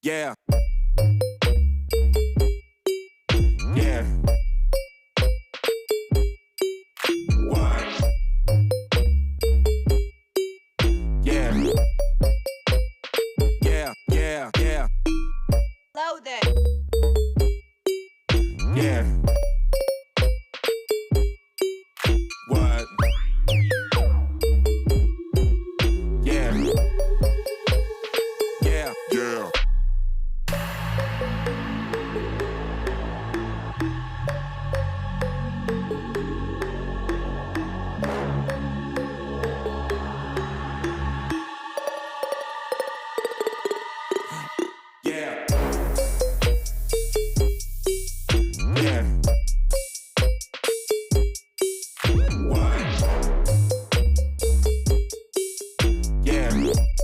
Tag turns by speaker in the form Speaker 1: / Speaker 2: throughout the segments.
Speaker 1: Yeah. Yeah. What? Yeah. Yeah, yeah, yeah.
Speaker 2: Loaded.
Speaker 1: Yeah. What? Yeah. Yeah. Yeah. Yeah. Yeah. What? Yeah.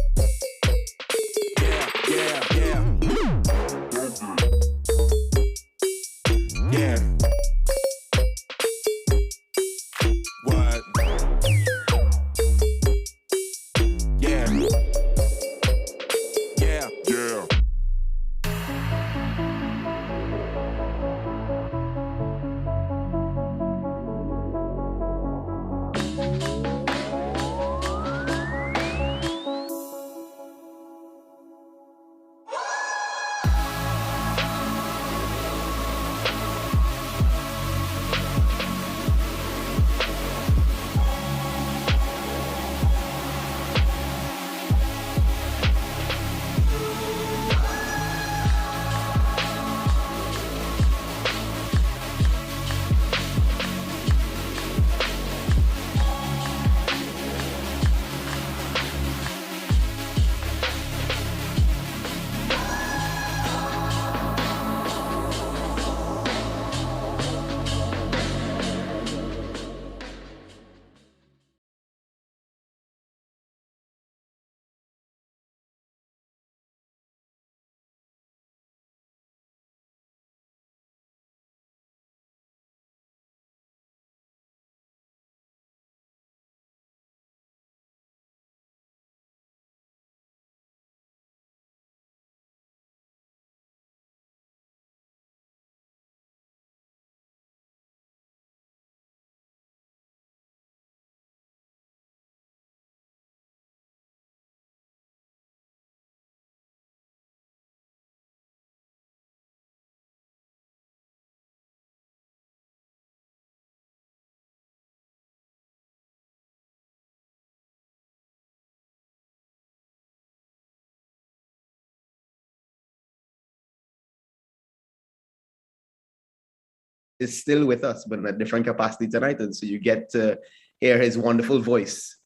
Speaker 3: is still with us, but in a different capacity tonight. And so you get to hear his wonderful voice,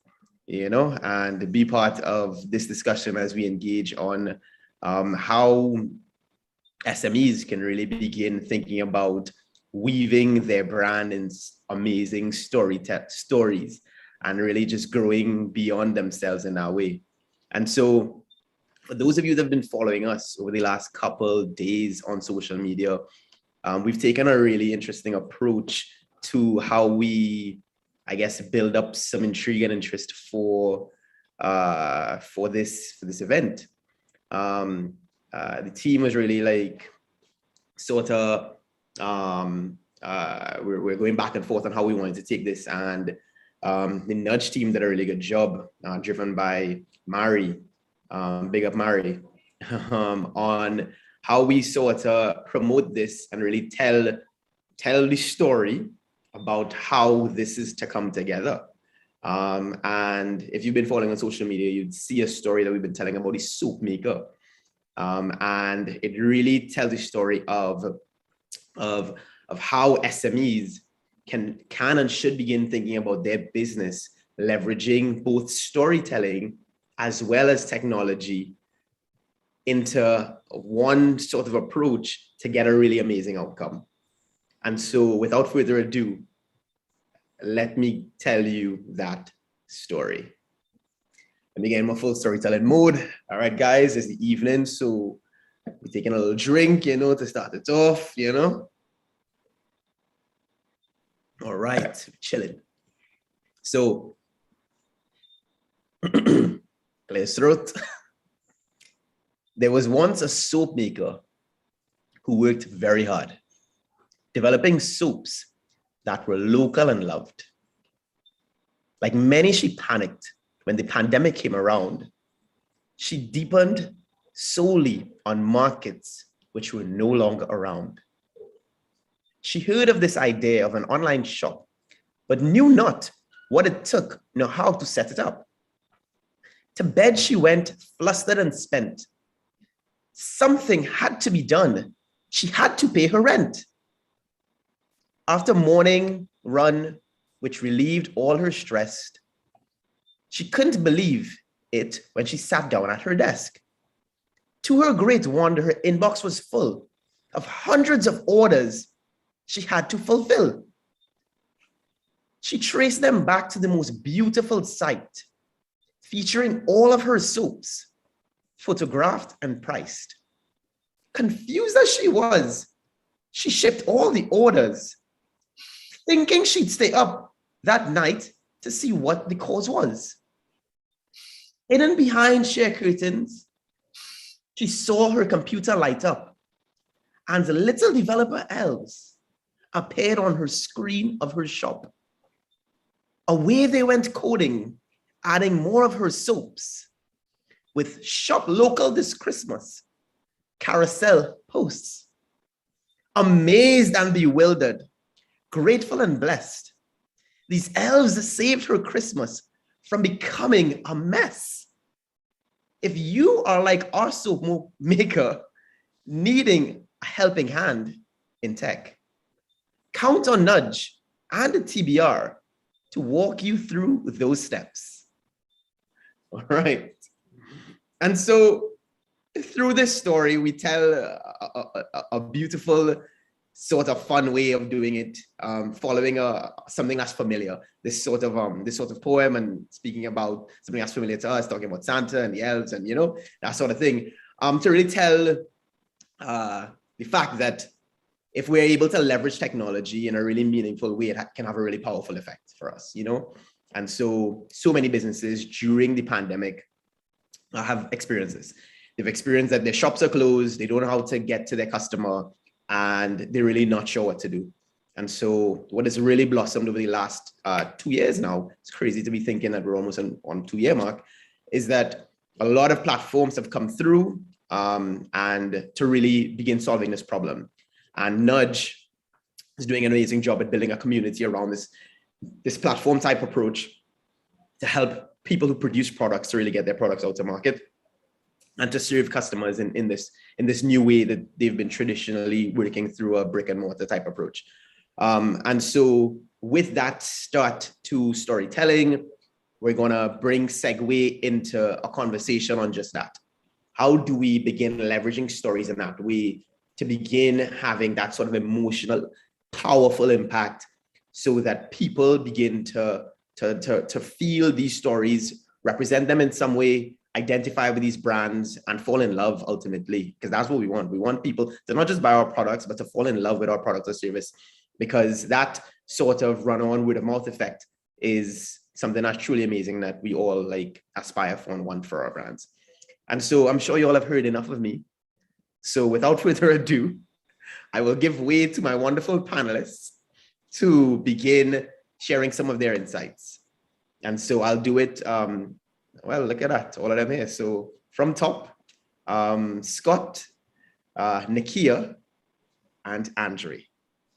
Speaker 3: and be part of this discussion as we engage on how SMEs can really begin thinking about weaving their brand in amazing stories and really just growing beyond themselves in that way. And so for those of you that have been following us over the last couple days on social media, we've taken a really interesting approach to how we, I guess, build up some intrigue and interest for this event. The team was really like we're going back and forth on how we wanted to take this, and the Nudge team did a really good job, driven by Mari, big up Mari, on how we sort of promote this and really tell the story about how this is to come together. And if you've been following on social media, you'd see a story that we've been telling about the soap maker. And it really tells the story of how SMEs can and should begin thinking about their business, leveraging both storytelling as well as technology into one sort of approach to get a really amazing outcome. And so without further ado, let me tell you that story. Let me get in my full storytelling mode. All right, guys, it's the evening, so we're taking a little drink, to start it off, All right, chilling. So, clear his throat. There was once a soap maker who worked very hard, developing soaps that were local and loved. Like many, she panicked when the pandemic came around. She deepened solely on markets which were no longer around. She heard of this idea of an online shop, but knew not what it took nor how to set it up. To bed she went, flustered and spent. Something had to be done. She had to pay her rent. After morning run, which relieved all her stress, she couldn't believe it when she sat down at her desk. To her great wonder, her inbox was full of hundreds of orders she had to fulfill. She traced them back to the most beautiful site, featuring all of her soaps, photographed and priced. Confused as she was, she shipped all the orders, thinking she'd stay up that night to see what the cause was. Hidden behind sheer curtains, she saw her computer light up, and the little developer elves appeared on her screen of her shop. Away they went coding, adding more of her soaps with "Shop local this Christmas" carousel posts. Amazed and bewildered, grateful and blessed, these elves saved her Christmas from becoming a mess. If you are like our soap maker, needing a helping hand in tech, count on Nudge and the TBR to walk you through those steps. All right. And so through this story, we tell a beautiful sort of fun way of doing it, following something that's familiar. This sort of poem, and speaking about something that's familiar to us, talking about Santa and the elves and that sort of thing, to really tell the fact that if we're able to leverage technology in a really meaningful way, it can have a really powerful effect for us, And so many businesses during the pandemic have experienced this. They've experienced that their shops are closed, they don't know how to get to their customer, and they're really not sure what to do. And so what has really blossomed over the last 2 years now, it's crazy to be thinking that we're almost on 2-year mark, is that a lot of platforms have come through and to really begin solving this problem. And Nudge is doing an amazing job at building a community around this platform type approach to help people who produce products to really get their products out to market and to serve customers in this new way that they've been traditionally working through a brick and mortar type approach. And so with that start to storytelling, we're gonna segue into a conversation on just that. How do we begin leveraging stories in that way to begin having that sort of emotional, powerful impact so that people begin to feel these stories, represent them in some way, identify with these brands, and fall in love ultimately, because that's what we want. We want people to not just buy our products, but to fall in love with our product or service, because that sort of run-on word of mouth effect is something that's truly amazing that we all like aspire for and want for our brands. And so I'm sure you all have heard enough of me. So without further ado, I will give way to my wonderful panelists to begin sharing some of their insights. And so I'll do it, well, look at that, all of them here. So from top, Scott, Nakia, and Andre.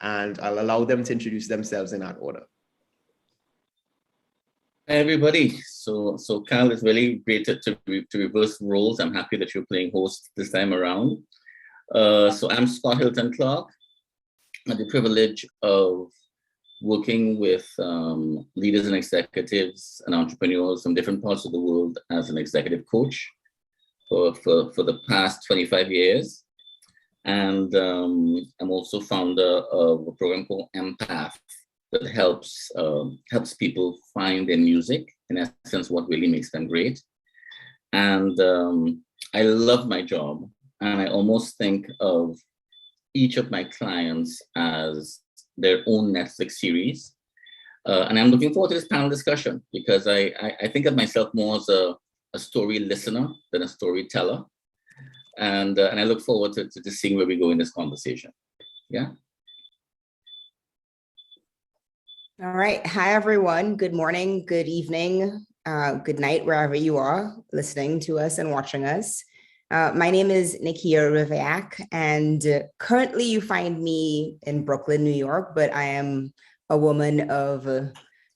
Speaker 3: And I'll allow them to introduce themselves in that order.
Speaker 4: Hi, everybody. So Kyle, it's really great to reverse roles. I'm happy that you're playing host this time around. So I'm Scott Hilton Clark. I had the privilege of working with leaders and executives and entrepreneurs from different parts of the world as an executive coach for the past 25 years. And I'm also founder of a program called Empath that helps people find their music, in essence, what really makes them great. And I love my job, and I almost think of each of my clients as their own Netflix series. And I'm looking forward to this panel discussion because I think of myself more as a story listener than a storyteller. And I look forward to seeing where we go in this conversation. Yeah.
Speaker 5: All right. Hi, everyone. Good morning, good evening, good night, wherever you are listening to us and watching us. My name is Nakia Riviak, and currently you find me in Brooklyn, New York, but I am a woman of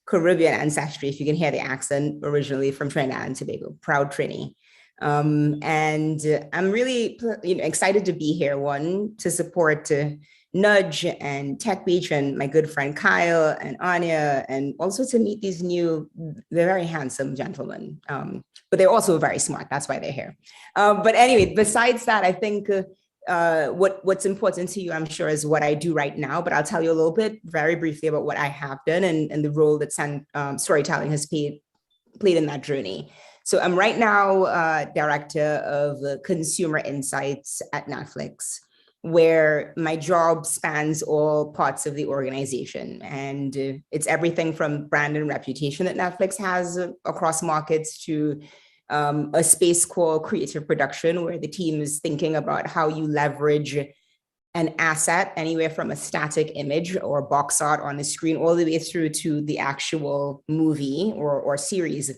Speaker 5: Caribbean ancestry, if you can hear the accent, originally from Trinidad and Tobago, proud Trini. And I'm really excited to be here, one, to support Nudge and Tech Beach and my good friend Kyle and Anya, and also to meet these they're very handsome gentlemen, but they're also very smart. That's why they're here. But anyway, besides that, I think what's important to you, I'm sure, is what I do right now, but I'll tell you a little bit very briefly about what I have done and the role that storytelling has played in that journey. So I'm right now director of consumer insights at Netflix, where my job spans all parts of the organization. And it's everything from brand and reputation that Netflix has across markets to a space called creative production, where the team is thinking about how you leverage an asset anywhere from a static image or box art on the screen all the way through to the actual movie or series.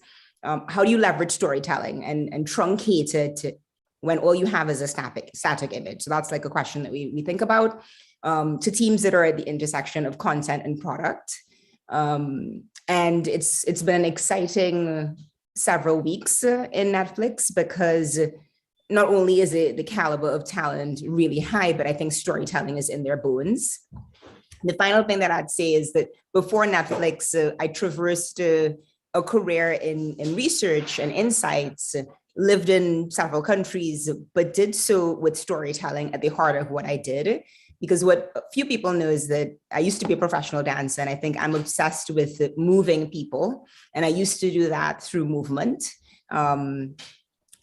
Speaker 5: How do you leverage storytelling and truncate it when all you have is a static image? So that's like a question that we think about to teams that are at the intersection of content and product. And it's been an exciting several weeks in Netflix, because not only is it the caliber of talent really high, but I think storytelling is in their bones. The final thing that I'd say is that before Netflix, I traversed a career in research and insights, lived in several countries, but did so with storytelling at the heart of what I did. Because what few people know is that I used to be a professional dancer, and I think I'm obsessed with moving people. And I used to do that through movement. And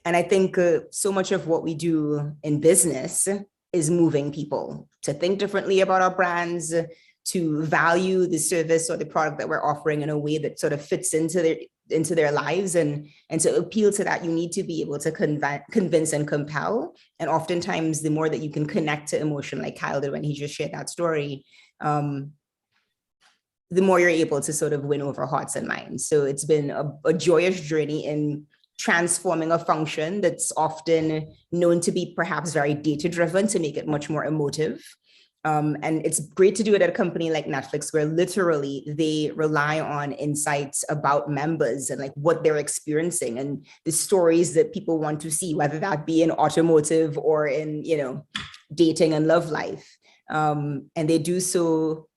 Speaker 5: I think so much of what we do in business is moving people to think differently about our brands, to value the service or the product that we're offering in a way that sort of fits into their lives, and to appeal to that, you need to be able to convince and compel. And oftentimes, the more that you can connect to emotion, like Kyle did when he just shared that story, the more you're able to sort of win over hearts and minds. So it's been a joyous journey in transforming a function that's often known to be perhaps very data-driven to make it much more emotive. And it's great to do it at a company like Netflix, where literally they rely on insights about members and like what they're experiencing and the stories that people want to see, whether that be in automotive or in, dating and love life. And they do so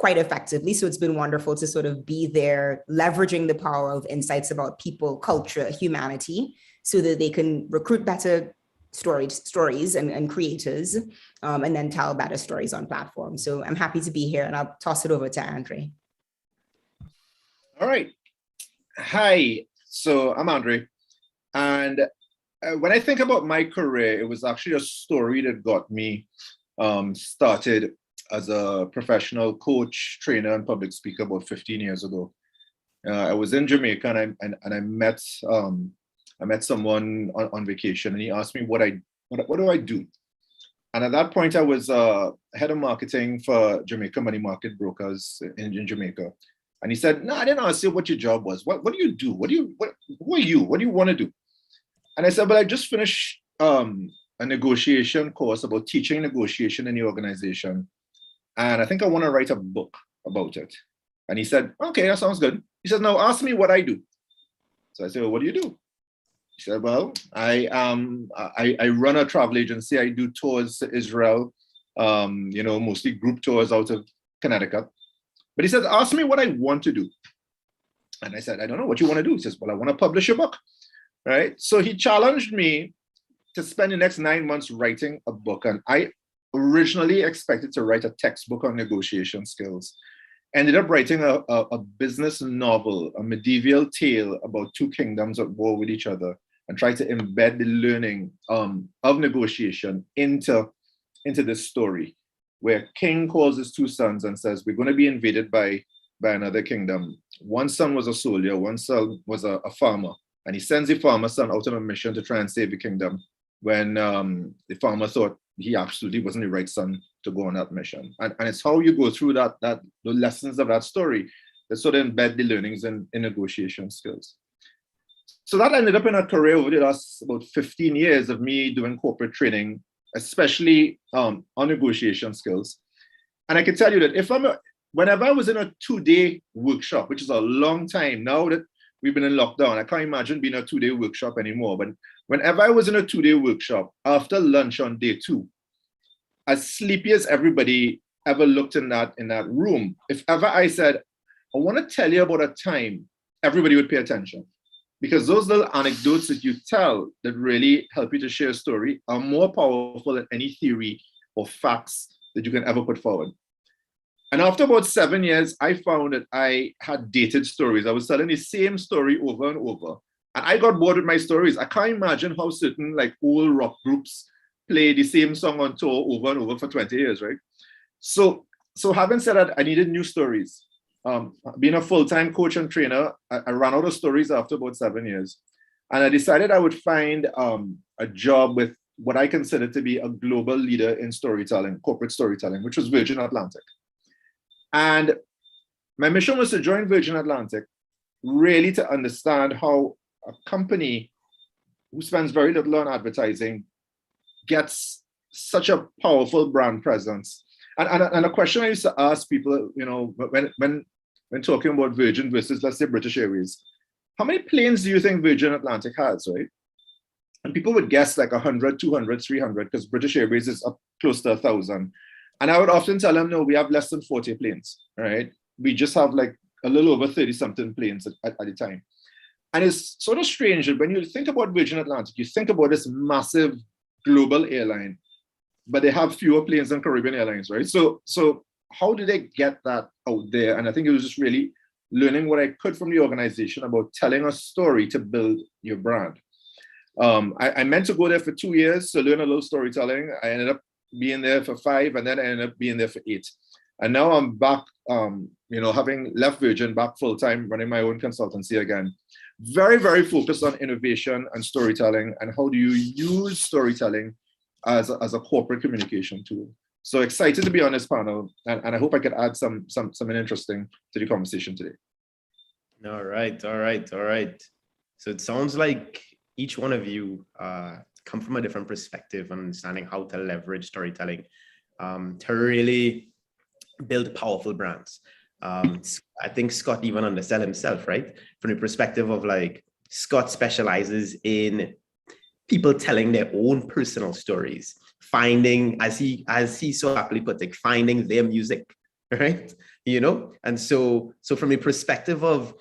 Speaker 5: quite effectively. So it's been wonderful to sort of be there, leveraging the power of insights about people, culture, humanity, so that they can recruit better stories and creators, and then tell better stories on platforms. So I'm happy to be here, and I'll toss it over to Andre.
Speaker 6: All right. Hi. So I'm Andre. And when I think about my career, it was actually a story that got me started as a professional coach, trainer, and public speaker about 15 years ago. I was in Jamaica, and I met someone on vacation, and he asked me what do I do. And at that point, I was head of marketing for Jamaica Money Market Brokers in Jamaica. And he said, "No, I didn't ask you what your job was. What do you do? Who are you? What do you want to do?" And I said, "Well, I just finished a negotiation course about teaching negotiation in the organization. And I think I want to write a book about it." And he said, "Okay, that sounds good." He said, "Now ask me what I do." So I said, "Well, what do you do?" He said, "Well, I run a travel agency. I do tours to Israel, mostly group tours out of Connecticut." But he said, "Ask me what I want to do." And I said, "I don't know what you want to do." He says, "Well, I want to publish a book." Right? So he challenged me to spend the next 9 months writing a book. And I originally expected to write a textbook on negotiation skills. Ended up writing a business novel, a medieval tale about two kingdoms at war with each other, and try to embed the learning of negotiation into this story, where king calls his two sons and says, "We're going to be invaded by another kingdom." One son was a soldier, one son was a farmer, and he sends the farmer son out on a mission to try and save the kingdom, when the farmer thought he absolutely wasn't the right son to go on that mission. And it's how you go through the lessons of that story that sort of embed the learnings in negotiation skills. So that ended up in a career over the last about 15 years of me doing corporate training, especially on negotiation skills. And I can tell you that whenever I was in a 2-day workshop, which is a long time now that we've been in lockdown, I can't imagine being a 2-day workshop anymore. But whenever I was in a 2-day workshop, after lunch on day 2, as sleepy as everybody ever looked in that room, if ever I said, "I want to tell you about a time," everybody would pay attention. Because those little anecdotes that you tell that really help you to share a story are more powerful than any theory or facts that you can ever put forward. And after about 7 years, I found that I had dated stories. I was telling the same story over and over. And I got bored with my stories. I can't imagine how certain old rock groups play the same song on tour over and over for 20 years, right? So having said that, I needed new stories. Being a full-time coach and trainer, I ran out of stories after about 7 years. And I decided I would find a job with what I consider to be a global leader in storytelling, corporate storytelling, which was Virgin Atlantic. And my mission was to join Virgin Atlantic, really to understand how a company who spends very little on advertising gets such a powerful brand presence. And a question I used to ask people, when talking about Virgin versus, let's say, British Airways, how many planes do you think Virgin Atlantic has, right? And people would guess 100, 200, 300, because British Airways is up close to 1,000. And I would often tell them, no, we have less than 40 planes, right? We just have a little over 30-something planes at the time. And it's sort of strange that when you think about Virgin Atlantic, you think about this massive global airline, but they have fewer planes than Caribbean Airlines, right? So how did they get that out there? And I think it was just really learning what I could from the organization about telling a story to build your brand. I meant to go there for 2 years to learn a little storytelling. I ended up being there for 5, and then I ended up being there for 8. And now I'm back, having left Virgin, back full-time, running my own consultancy again. Very, very focused on innovation and storytelling, and how do you use storytelling as a corporate communication tool. So excited to be on this panel, and I hope I could add something interesting to the conversation today.
Speaker 3: All right. So it sounds like each one of you come from a different perspective on understanding how to leverage storytelling to really build powerful brands. I think Scott even understood himself, right? From the perspective of Scott specializes in people telling their own personal stories, finding, as he so happily put it, finding their music, right? you know? And so from a perspective of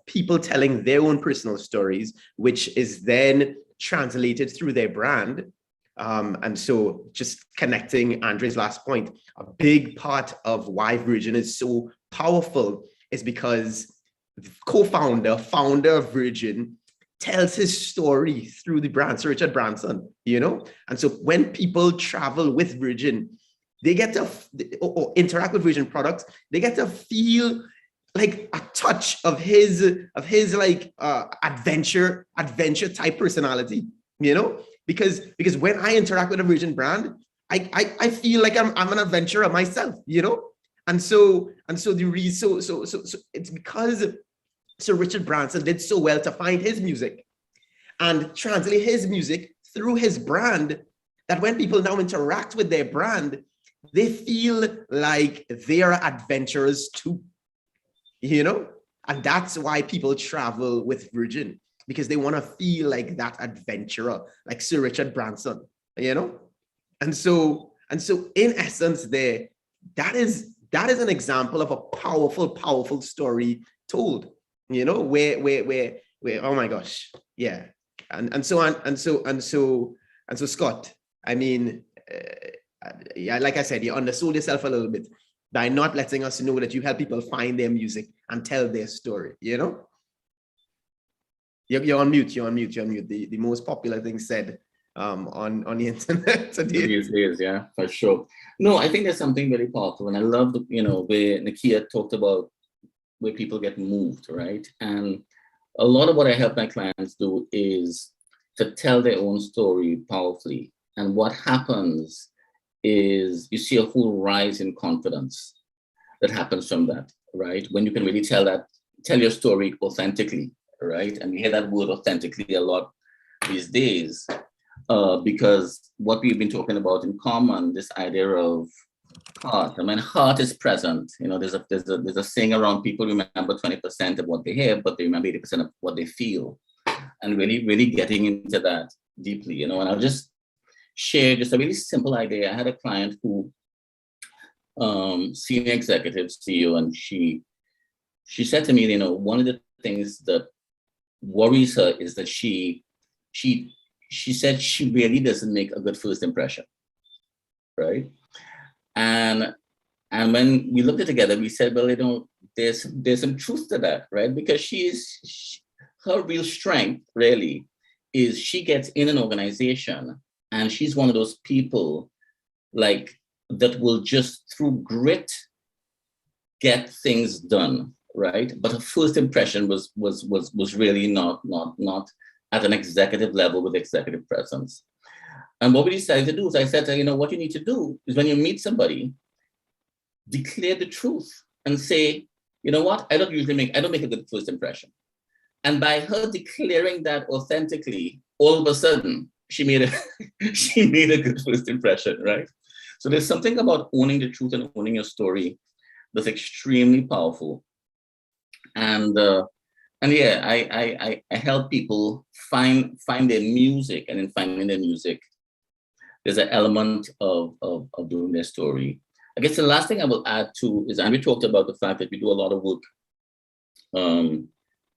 Speaker 3: people telling their own personal stories, which is then translated through their brand. And so just connecting Andre's last point, a big part of why Virgin is so powerful is because the founder of Virgin tells his story through the brand, Sir Richard Branson, you know? And so when people travel with Virgin, they get to or interact with Virgin products, they get to feel like a touch of his like adventure type personality, you know? Because when I interact with a Virgin brand, I feel like I'm an adventurer myself, you know? And so the reason, so it's because Sir Richard Branson did so well to find his music and translate his music through his brand, that when people now interact with their brand, they feel like they are adventurers too, you know? And that's why people travel with Virgin, because they want to feel like that adventurer, like Sir Richard Branson, you know? And so in essence there, that is an example of a powerful story told, you know, where oh my gosh, yeah. And so Scott, I mean, yeah, like I said, you undersold yourself a little bit by not letting us know that you help people find their music and tell their story, you know? You're on mute. The most popular thing said on the internet today.
Speaker 4: These days, yeah, for sure. No, I think there's something very powerful, and I love the, you know, where Nakia talked about where people get moved, right? And a lot of what I help my clients do is to tell their own story powerfully. And what happens is you see a whole rise in confidence that happens from that, right? When you can really tell your story authentically, right? And we hear that word authentically a lot these days, because what we've been talking about in common, this idea of heart. I mean, heart is present. You know, there's a saying around, people remember 20% of what they hear, but they remember 80% of what they feel. And really getting into that deeply, you know. And I'll just share just a really simple idea. I had a client who, senior executive CEO, and she said to me, you know, one of the things that worries her is that she said she really doesn't make a good first impression, right? And when we looked at it together, we said, well, you know, there's some truth to that, right? Because her real strength really is she gets in an organization and she's one of those people like that will just through grit get things done, right? But her first impression was really not at an executive level with executive presence. And what we decided to do is I said to her, you know, what you need to do is when you meet somebody, declare the truth and say, you know what, I don't make a good first impression. And by her declaring that authentically, all of a sudden, she made a good first impression, right? So there's something about owning the truth and owning your story that's extremely powerful. And yeah, I help people find their music, and in finding their music, there's an element of doing their story. I guess the last thing I will add to is, and we talked about the fact that we do a lot of work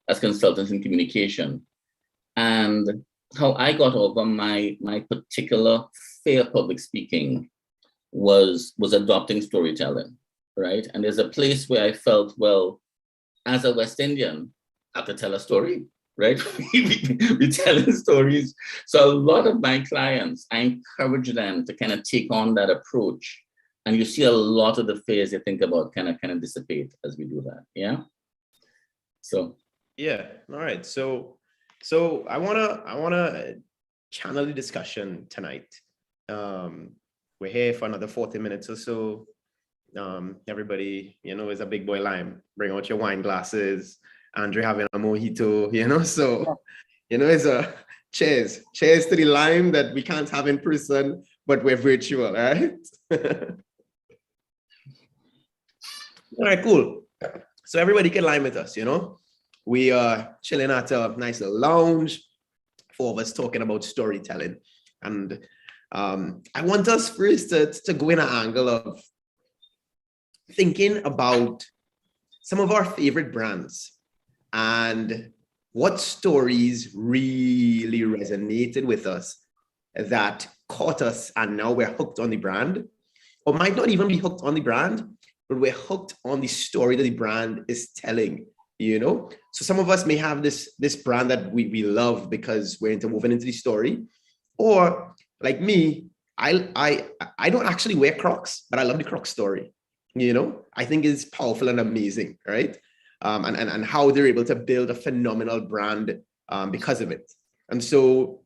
Speaker 4: as consultants in communication, and how I got over my particular fear of public speaking was adopting storytelling, right? And there's a place where I felt, well, as a West Indian, I could tell a story, right? we telling stories. So a lot of my clients, I encourage them to kind of take on that approach. And you see a lot of the fears you think about kind of dissipate as we do that. Yeah. So.
Speaker 3: Yeah. All right. So I wanna channel the discussion tonight. We're here for another 40 minutes or so. Everybody, you know, is a big boy lime. Bring out your wine glasses. Andre having a mojito, you know. So, you know, it's a cheers to the lime that we can't have in person, but we're virtual, right? All right, cool. So everybody can lime with us, you know. We are chilling at a nice little lounge, four of us talking about storytelling. And I want us first to go in an angle of thinking about some of our favorite brands and what stories really resonated with us that caught us, and now we're hooked on the brand, or might not even be hooked on the brand, but we're hooked on the story that the brand is telling, you know? So some of us may have this brand that we love because we're interwoven into the story, or like me, I don't actually wear Crocs, but I love the Crocs story. You know, I think it's powerful and amazing, right? And how they're able to build a phenomenal brand because of it. And so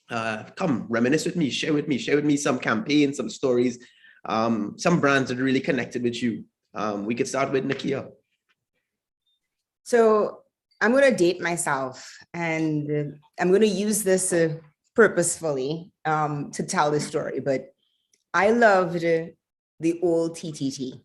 Speaker 3: come reminisce with me, share with me some campaigns, some stories, some brands that really connected with you. We could start with Nakia.
Speaker 5: So I'm going to date myself, and I'm going to use this purposefully to tell the story, but I loved the old TTT.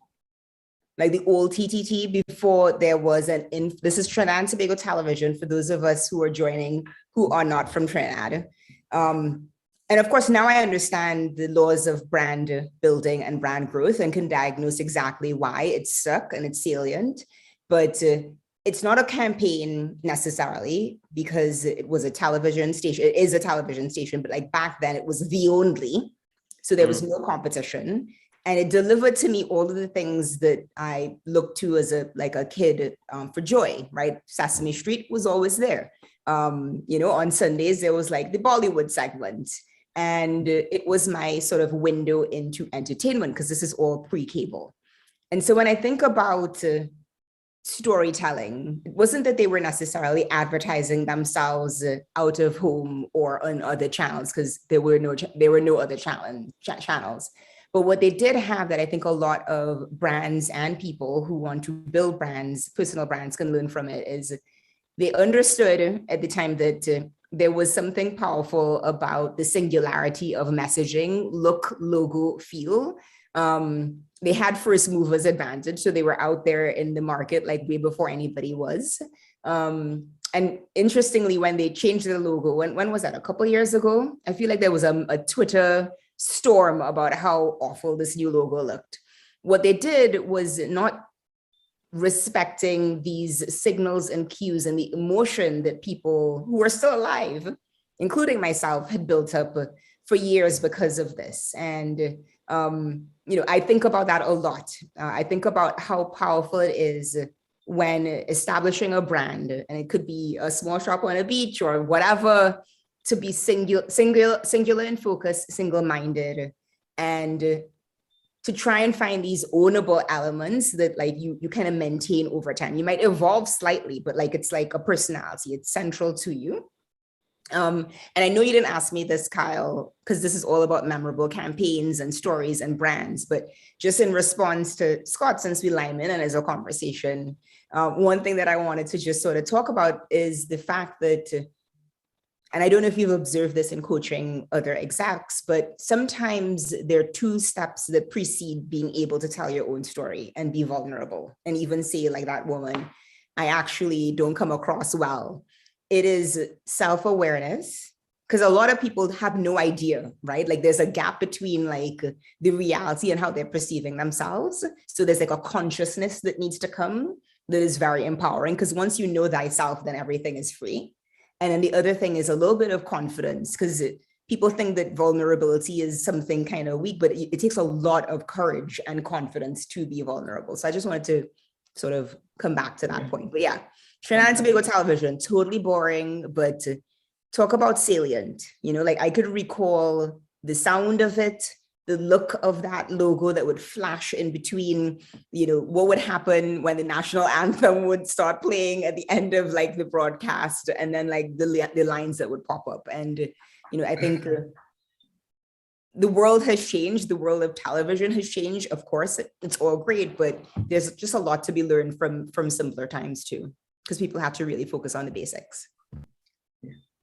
Speaker 5: Like the old TTT before there was this is Trinidad and Tobago television for those of us who are joining who are not from Trinidad. And of course, now I understand the laws of brand building and brand growth and can diagnose exactly why it's stuck and it's salient. But it's not a campaign necessarily because it was a television station. It is a television station, but like back then it was the only. So there was no competition. And it delivered to me all of the things that I looked to as a kid for joy, right? Sesame Street was always there. You know, on Sundays, there was like the Bollywood segment. And it was my sort of window into entertainment because this is all pre-cable. And so when I think about storytelling, it wasn't that they were necessarily advertising themselves out of home or on other channels because there were no other channels. But what they did have that I think a lot of brands and people who want to build brands, personal brands, can learn from it is they understood at the time that there was something powerful about the singularity of messaging, look, logo, feel. They had first movers advantage. So they were out there in the market like way before anybody was. And interestingly, when they changed the logo, when was that? A couple of years ago? I feel like there was a Twitter storm about how awful this new logo looked. What they did was not respecting these signals and cues and the emotion that people who are still alive, including myself, had built up for years because of this. And, you know, I think about that a lot. I think about how powerful it is when establishing a brand, and it could be a small shop on a beach or whatever, to be singular in focus, single-minded, and to try and find these ownable elements that like you kind of maintain over time. You might evolve slightly, but like it's like a personality, it's central to you. And I know you didn't ask me this, Kyle, because this is all about memorable campaigns and stories and brands, but just in response to Scott, since we lime in and as a conversation, one thing that I wanted to just sort of talk about is the fact that, and I don't know if you've observed this in coaching other execs, but sometimes there are two steps that precede being able to tell your own story and be vulnerable and even say like that woman, I actually don't come across well. It is self-awareness, because a lot of people have no idea, right? Like there's a gap between like the reality and how they're perceiving themselves. So there's like a consciousness that needs to come that is very empowering, because once you know thyself, then everything is free. And then the other thing is a little bit of confidence, because people think that vulnerability is something kind of weak, but it takes a lot of courage and confidence to be vulnerable. So I just wanted to sort of come back to that point. But yeah, Trinidad and Tobago television, totally boring, but talk about salient. You know, like I could recall the sound of it, the look of that logo that would flash in between, you know, what would happen when the national anthem would start playing at the end of like the broadcast, and then like the lines that would pop up. And, you know, I think the world has changed. The world of television has changed. Of course, it's all great, but there's just a lot to be learned from simpler times too, because people have to really focus on the basics.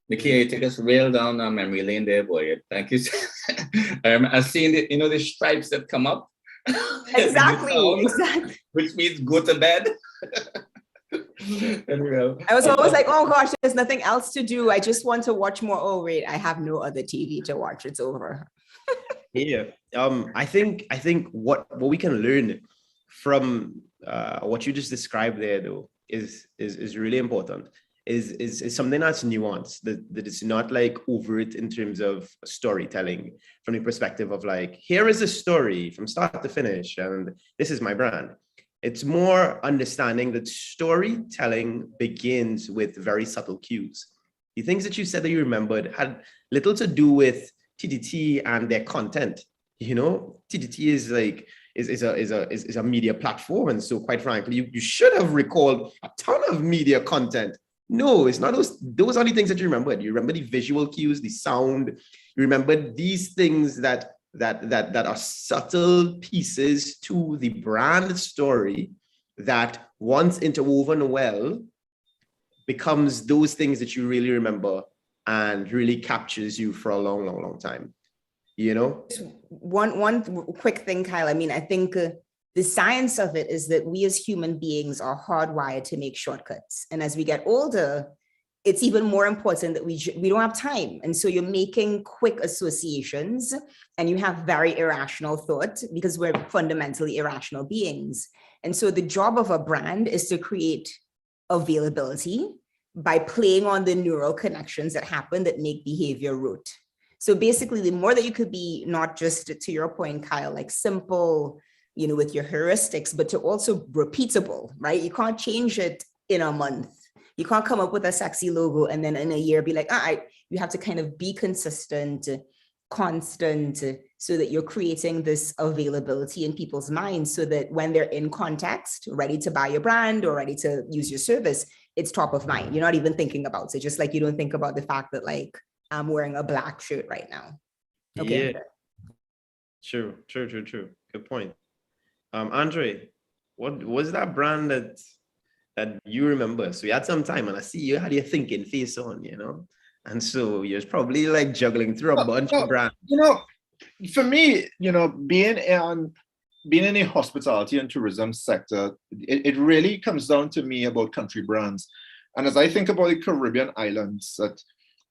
Speaker 4: Nakia, you take us real down memory lane there, boy. Thank you. I've seen the, you know, the stripes that come up.
Speaker 5: Exactly.
Speaker 4: Which means go to bed.
Speaker 5: I was always like, oh gosh, there's nothing else to do. I just want to watch more. Oh wait, I have no other TV to watch. It's over.
Speaker 3: Yeah. I think what we can learn from what you just described there, though, is really important. Is something that's nuanced, that it's not like overt in terms of storytelling from the perspective of like, here is a story from start to finish, and this is my brand. It's more understanding that storytelling begins with very subtle cues. The things that you said that you remembered had little to do with TTT and their content. You know, TTT is like is a media platform, and so quite frankly, you should have recalled a ton of media content. No, it's not those. Those are the things that you remembered. You remember the visual cues, the sound. You remember these things that are subtle pieces to the brand story that, once interwoven well, becomes those things that you really remember and really captures you for a long, long, long time. You know?
Speaker 5: One quick thing, Kyle. I mean, I think the science of it is that we as human beings are hardwired to make shortcuts. And as we get older, it's even more important that we don't have time. And so you're making quick associations and you have very irrational thought because we're fundamentally irrational beings. And so the job of a brand is to create availability by playing on the neural connections that happen that make behavior root. So basically, the more that you could be, not just to your point, Kyle, like simple, you know, with your heuristics, but to also repeatable, right? You can't change it in a month. You can't come up with a sexy logo and then in a year be like, you have to kind of be consistent, constant, so that you're creating this availability in people's minds so that when they're in context, ready to buy your brand or ready to use your service, it's top of mind. You're not even thinking about it. Just like you don't think about the fact that like, I'm wearing a black shirt right now. Okay.
Speaker 3: Yeah. True. Good point. Andre, what was that brand that you remember? So you had some time, and I see you had your thinking face on, you know, and so you're probably like juggling through a bunch of brands.
Speaker 6: You know, for me, you know, being in the hospitality and tourism sector, it really comes down to me about country brands. And as I think about the Caribbean islands, that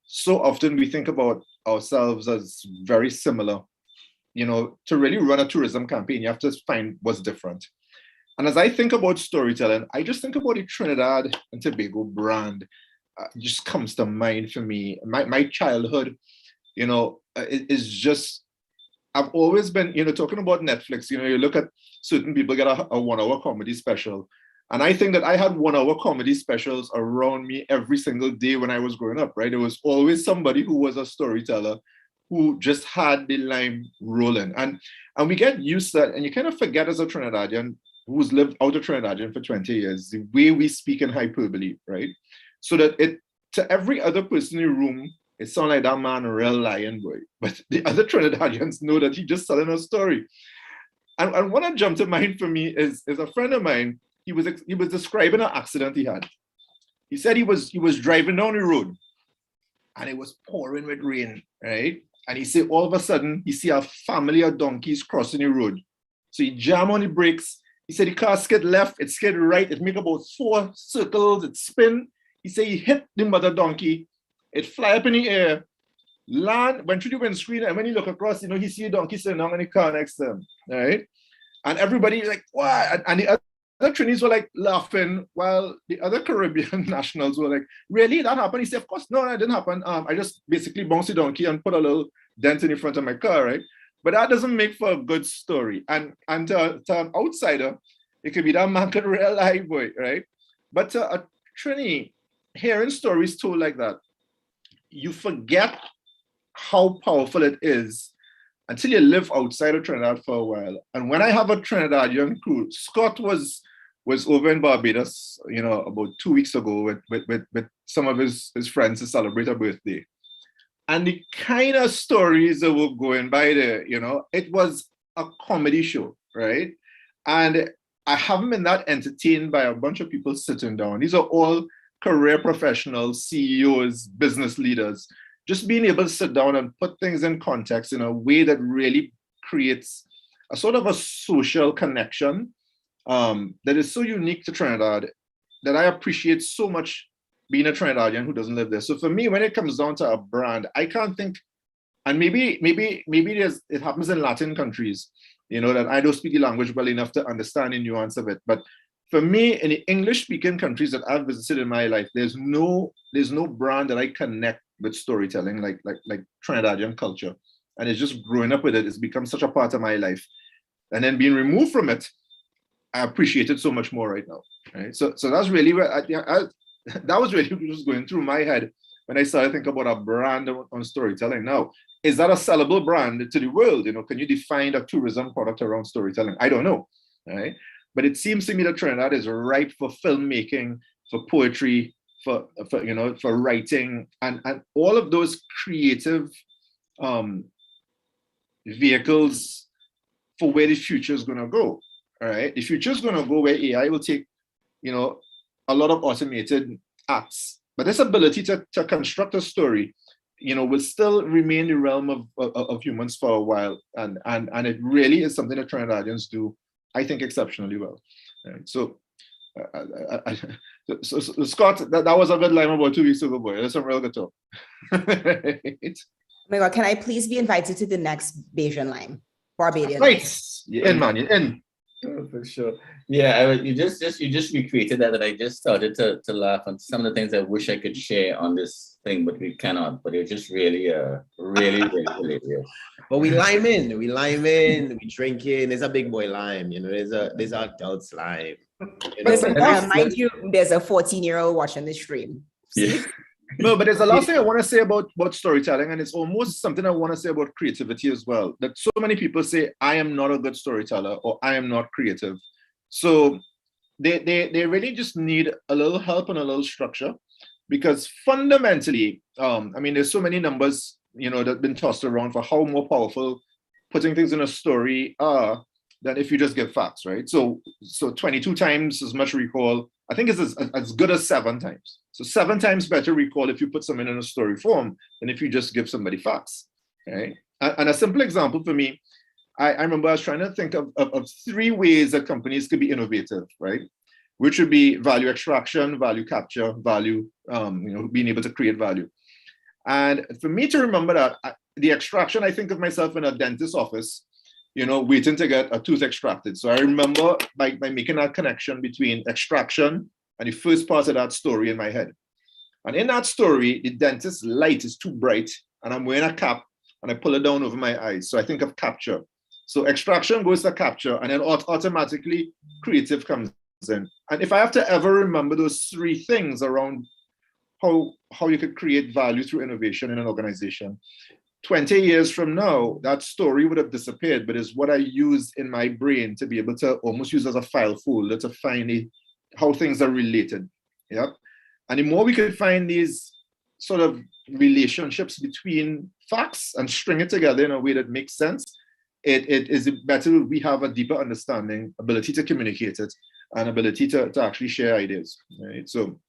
Speaker 6: so often we think about ourselves as very similar. You know, to really run a tourism campaign, you have to find what's different. And as I think about storytelling, I just think about the Trinidad and Tobago brand. It just comes to mind for me. My childhood, you know, is just, I've always been, you know, talking about Netflix, you know, you look at certain people get a 1 hour comedy special. And I think that I had 1 hour comedy specials around me every single day when I was growing up, right? There was always somebody who was a storyteller who just had the line rolling. And we get used to that. And you kind of forget as a Trinidadian who's lived out of Trinidadian for 20 years, the way we speak in hyperbole, right? So that it, to every other person in the room, it sounds like that man a real lion boy. But the other Trinidadians know that he's just telling a story. And what that jumped to mind for me is a friend of mine. He was describing an accident he had. He said he was driving down the road and it was pouring with rain, right? And he said all of a sudden he see a family of donkeys crossing the road. So he jammed on the brakes. He said the car skid left, it skid right, it make about 4 circles, it spin. He said he hit the mother donkey, it fly up in the air, land, went through the windscreen, and when he look across, you know, he see a donkey sitting down in the car next to him, right? And everybody like, what? And the other Trinis were like laughing, while the other Caribbean nationals were like, really, that happened? He said, of course, no, that didn't happen. I just basically bounced the donkey and put a little dent in the front of my car, right? But that doesn't make for a good story. And to an outsider, it could be that man could real life boy, right? But to a Trini, hearing stories told like that, you forget how powerful it is until you live outside of Trinidad for a while. And when I have a Trinidadian crew, Scott was over in Barbados, you know, about 2 weeks ago with some of his friends to celebrate a birthday. And the kind of stories that were going by there, you know, it was a comedy show, right? And I haven't been that entertained by a bunch of people sitting down. These are all career professionals, CEOs, business leaders. Just being able to sit down and put things in context in a way that really creates a sort of a social connection that is so unique to Trinidad that I appreciate so much being a Trinidadian who doesn't live there. So for me, when it comes down to a brand, I can't think, and maybe it happens in Latin countries, you know, that I don't speak the language well enough to understand the nuance of it. But for me, in the English-speaking countries that I've visited in my life, there's no brand that I connect with storytelling like Trinidadian culture. And it's just growing up with it. It's become such a part of my life. And then being removed from it, I appreciate it so much more right now. Right. So that's really where that was really what was going through my head when I started thinking about a brand on storytelling. Now, is that a sellable brand to the world? Can you define a tourism product around storytelling? I don't know. Right. But it seems to me that Trinidad is ripe for filmmaking, for poetry, for writing, and all of those creative vehicles for where the future is going to go. All right, the future is going to go where AI will take, a lot of automated acts, but this ability to construct a story, will still remain the realm of humans for a while, and it really is something that Trinidadians do, I think, exceptionally well. Right? So, so Scott, that was a good line about 2 weeks ago, boy. That's some real good talk. Right?
Speaker 5: Oh my God, can I please be invited to the next Bayesian line? Barbadian.
Speaker 6: Nice. You're in, man. You're in.
Speaker 4: Oh, for sure. Yeah, you just recreated that, and I just started to laugh on some of the things I wish I could share on this thing, but we cannot. But it's just really, really hilarious.
Speaker 3: But we we drinking. There's a big boy lime, there's a adults lime.
Speaker 5: Listen, mind you, there's a 14-year-old watching the stream.
Speaker 4: Yeah.
Speaker 6: No, but there's a last thing I want to say about storytelling, and it's almost something I want to say about creativity as well. That so many people say, I am not a good storyteller, or I am not creative. So they really just need a little help and a little structure, because fundamentally, there's so many numbers, that have been tossed around for how more powerful putting things in a story are than if you just give facts, right? So 22 times as much recall, I think, is as good as 7 times. So 7 times better recall if you put something in a story form than if you just give somebody facts, right? And a simple example for me, I remember I was trying to think of 3 ways that companies could be innovative, right? Which would be value extraction, value capture, value, being able to create value. And for me to remember that, the extraction, I think of myself in a dentist's office, waiting to get a tooth extracted. So I remember by making that connection between extraction and the first part of that story in my head. And in that story, the dentist's light is too bright, and I'm wearing a cap, and I pull it down over my eyes. So I think of capture. So extraction goes to capture, and then automatically creative comes in. And if I have to ever remember those 3 things around how you could create value through innovation in an organization, 20 years from now, that story would have disappeared, but it's what I use in my brain to be able to almost use as a file folder to find how things are related. Yeah. And the more we could find these sort of relationships between facts and string it together in a way that makes sense, it is better we have a deeper understanding, ability to communicate it, and ability to actually share ideas. Right. So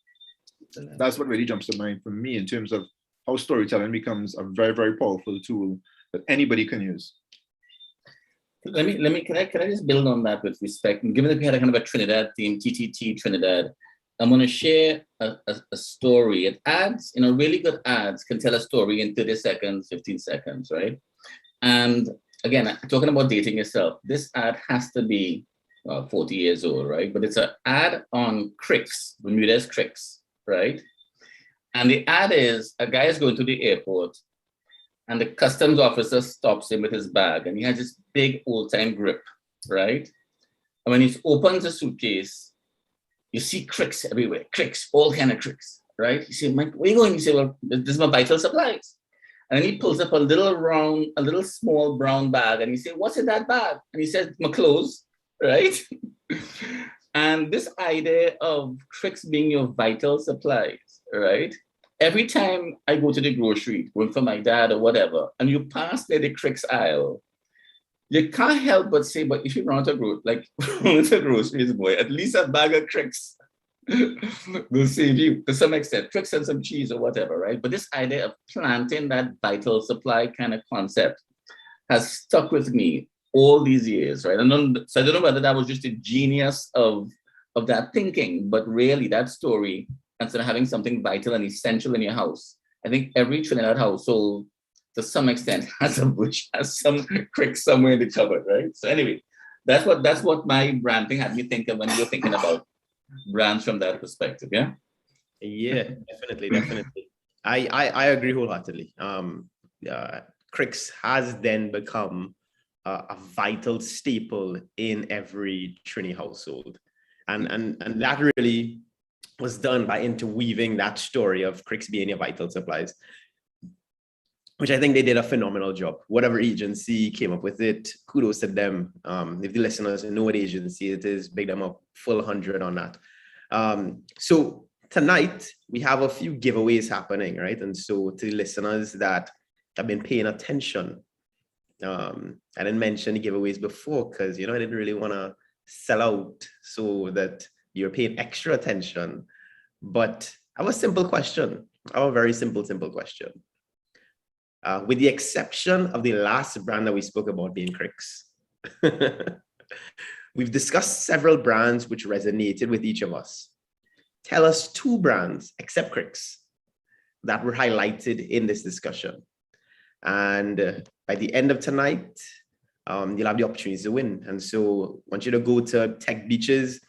Speaker 6: that's what really jumps to mind for me in terms of how storytelling becomes a very, very powerful tool that anybody can use.
Speaker 4: Can I just build on that with respect? And given that we had a kind of a Trinidad theme, TTT Trinidad, I'm going to share a story. Ads, really good ads can tell a story in 30 seconds, 15 seconds, right? And again, talking about dating yourself, this ad has to be 40 years old, right? But it's an ad on Cricks, Bermuda's Cricks, right? And the ad is a guy is going to the airport, and the customs officer stops him with his bag, and he has this big old-time grip, right? And when he opens the suitcase, you see cricks everywhere, cricks, all kind of cricks, right? You say, Mike, where are you going? You say, well, this is my vital supplies. And then he pulls up a little small brown bag, and he says, what's in that bag? And he says, my clothes, right? And this idea of cricks being your vital supplies, right? Every time I go to the grocery, going for my dad or whatever, and you pass near the Cricks aisle, you can't help but say, but if you run to groceries, boy, at least a bag of Cricks will save you to some extent. Cricks and some cheese or whatever, right? But this idea of planting that vital supply kind of concept has stuck with me all these years, right? So I don't know whether that was just a genius of that thinking, but really that story, instead of having something vital and essential in your house, I think every Trinidad household, to some extent, has some crick somewhere in the cupboard, right? So anyway, that's what my branding had me think of when you were thinking about brands from that perspective. Yeah.
Speaker 3: Yeah, definitely. I agree wholeheartedly. Cricks has then become a vital staple in every Trini household, and that really was done by interweaving that story of Cricks being your vital supplies, which I think they did a phenomenal job. Whatever agency came up with it, kudos to them. If the listeners know what agency it is, big them up, full 100 on that. So tonight we have a few giveaways happening, right? And so to the listeners that have been paying attention, I didn't mention the giveaways before because, I didn't really want to sell out so that you're paying extra attention. But I have a simple question. I have a very simple question. With the exception of the last brand that we spoke about being Cricks, we've discussed several brands which resonated with each of us. Tell us 2 brands, except Cricks, that were highlighted in this discussion. And by the end of tonight, you'll have the opportunity to win. And so I want you to go to Tech Beach's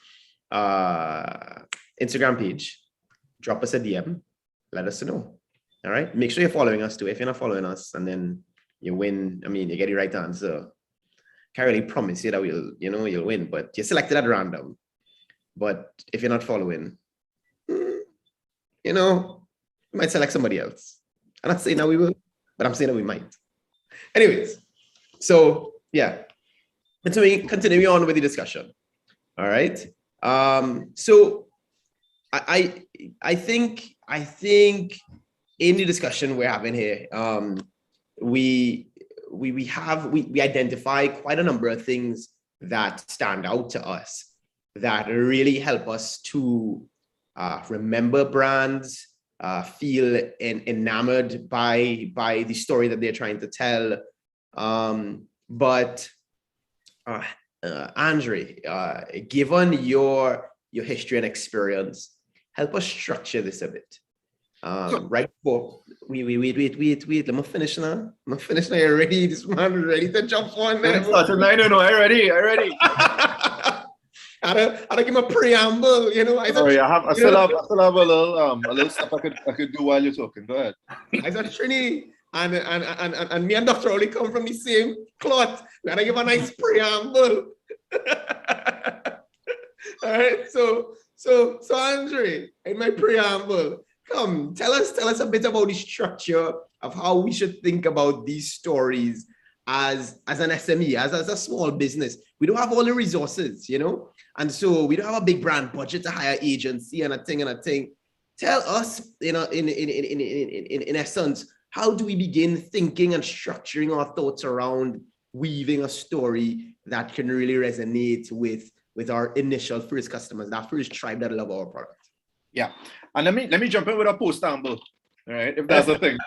Speaker 3: Instagram page, drop us a DM, let us know. All right. Make sure you're following us too. If you're not following us and then you win, you get the right answer. Can't really promise you that you'll win, but you're selected at random. But if you're not following, you might select somebody else. I'm not saying that we will, but I'm saying that we might. Anyways, so yeah, continuing on with the discussion. All right. So I think in the discussion we're having here, we identify quite a number of things that stand out to us that really help us to remember brands, feel enamored by the story that they're trying to tell. But Andre, given your history and experience, help us structure this a bit. Right before wait, let me finish now. You're ready. This man ready to jump on there.
Speaker 6: I don't know. I ready.
Speaker 3: I don't give him a preamble,
Speaker 6: I still have a little stuff I could do while you're talking. Go ahead.
Speaker 3: I said Trini and me and Dr. Oli come from the same cloth. We gotta give a nice preamble. All right. So Andre, in my preamble, come tell us a bit about the structure of how we should think about these stories as an SME, as a small business. We don't have all the resources, and so we don't have a big brand budget to hire agency and a thing. Tell us, in essence, how do we begin thinking and structuring our thoughts around weaving a story that can really resonate with our initial first customers, that first tribe that love our product?
Speaker 6: Yeah, and let me jump in with a preamble, all right, if that's a thing.